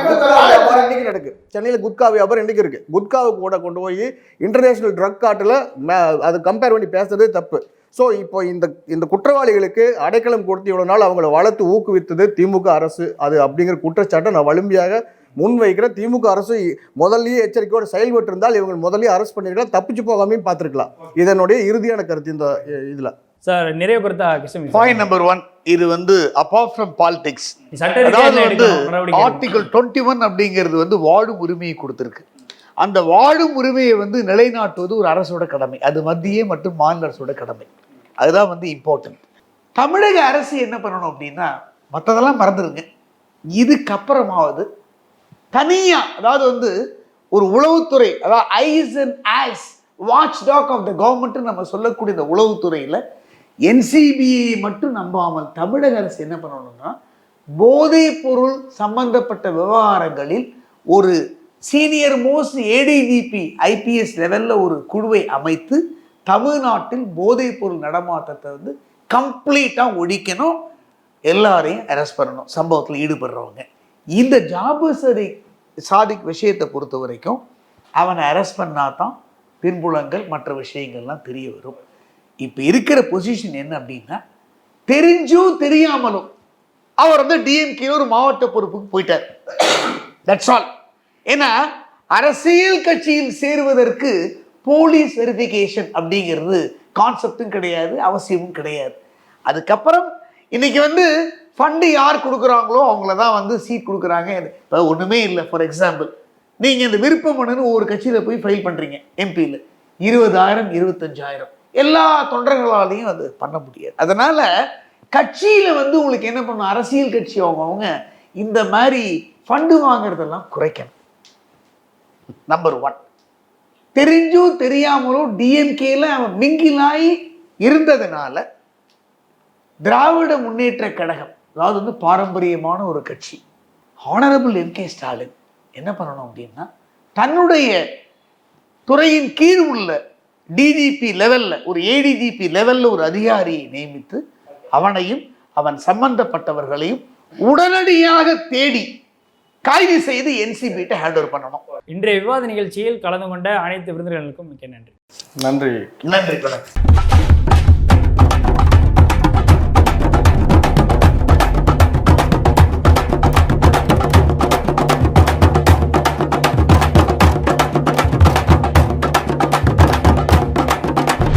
குட்கா வியாபாரம் இன்னைக்கு நடக்கு. சென்னையில குட்கா வியாபாரம் இன்னைக்கு இருக்கு. குட்காவுக்கு கூட கொண்டு போய் இன்டர்நேஷனல் ட்ரக் கார்ட்டில் அது கம்பேர் பண்ணி பேசுறதே தப்பு. ஸோ இப்போ இந்த குற்றவாளிகளுக்கு அடைக்கலம் கொடுத்து இவ்வளோ நாள் அவங்கள வளர்த்து ஊக்குவித்தது திமுக அரசு. அது அப்படிங்கிற குற்றச்சாட்டை நான் வலிமையாக முன்வைக்கிறேன். திமுக அரசு முதல்லயே எச்சரிக்கையோடு செயல்பட்டு இருந்தால் இவங்க முதல்லயே அரெஸ்ட் பண்ணிருக்கலாம், தப்பிச்சு போகாமையும் பார்த்துருக்கலாம். இதனுடைய இறுதியான கருத்து இந்த இதுல. சார் நிறைய கருத்தா கிருஷ்ணன். பாயிண்ட் நம்பர் 1, இது வந்து அப்பார்ட் ஃப்ரம் பாலிடிக்ஸ், சட்ட அதாவது வந்து ரீதியாக ஆர்டிகல் 21 அப்படிங்கிறது வந்து வாழும் உரிமையை கொடுத்திருக்கு. அந்த வாழும் உரிமையை வந்து நிலைநாட்டுவது ஒரு அரசோட கடமை. அது மத்திய மற்றும் மாநில அரசோட கடமை. அதுதான் வந்து இம்பார்ட்டன்ட். தமிழக அரசு என்ன பண்ணணும் அப்படின்னா, மற்றதெல்லாம் மறந்துடுங்க, இதுக்கப்புறமாவது தனியா, அதாவது வந்து ஒரு உளவுத்துறை, அதாவது eyes and eyes watch dog of the government நம்ம சொல்லக்கூடிய இந்த உளவுத்துறையில NCBI மட்டும் நம்பாமல் தமிழக அரசு என்ன பண்ணணும்னா, போதைப் பொருள் சம்பந்தப்பட்ட விவகாரங்களில் ஒரு சீனியர் மோஸ்ட் ADGP IPS லெவல்ல ஒரு குழுவை அமைத்து தமிழ்நாட்டில் போதைப் பொருள் நடமாட்டத்தை வந்து கம்ப்ளீட்டா ஒழிக்கணும், எல்லாரையும் அரெஸ்ட் பண்ணணும் சம்பவத்தில் ஈடுபடுறவங்க. இந்த ஜாபர் சாதிக் விஷயத்தை பொறுத்த வரைக்கும் அவனை அரெஸ்ட் பண்ணாதான் பின்புலங்கள் மற்ற விஷயங்கள்லாம் தெரிய வரும். இப்போ இருக்கிற பொசிஷன் என்ன அப்படின்னா, தெரிஞ்சும் தெரியாமலும் அவர் வந்து DMK ஒரு மாவட்ட பொறுப்புக்கு போயிட்டார். That's all. ஏன்னா அரசியல் கட்சியில் சேருவதற்கு போலீஸ் வெரிஃபிகேஷன் அப்படிங்கிறது கான்செப்டும் கிடையாது, அவசியமும் கிடையாது. அதுக்கப்புறம் இன்னைக்கு வந்து ஃபண்டு யார் கொடுக்குறாங்களோ அவங்கள தான் வந்து சீட் கொடுக்குறாங்க. இப்போ ஒன்றுமே இல்லை. ஃபார் எக்ஸாம்பிள், நீங்கள் இந்த விருப்ப மனுன்னு ஒரு கட்சியில் போய் ஃபைல் பண்ணுறீங்க, எம்பியில் 20,000 25,000 எல்லா தொண்டர்களாலையும் அது பண்ண முடியாது. அதனால கட்சியில் வந்து உங்களுக்கு என்ன பண்ணணும், அரசியல் கட்சி அவங்க இந்த மாதிரி ஃபண்டு வாங்குறதெல்லாம் குறைக்கணும். நம்பர் 1. தெரிஞ்சும் தெரியாமலும் DMKல அவன் மிங்கிலாகி இருந்ததுனால திராவிட முன்னேற்ற கழகம், அதாவது வந்து பாரம்பரியமான ஒரு கட்சி, ஹானரபிள் MK ஸ்டாலின் என்ன பண்ணணும் அப்படின்னா, தன்னுடைய துறையின் கீழ் உள்ள DGP லெவல்ல ஒரு ADGP லெவல்ல ஒரு அதிகாரியை நியமித்து அவனையும் அவன் சம்பந்தப்பட்டவர்களையும் உடனடியாக தேடி கைது செய்து NCB ஹேண்ட் ஓவர் பண்ணணும். இன்றைய விவாத நிகழ்ச்சியில் கலந்து கொண்ட அனைத்து விருந்தினர்களுக்கும் மிக்க நன்றி. நன்றி. நன்றி.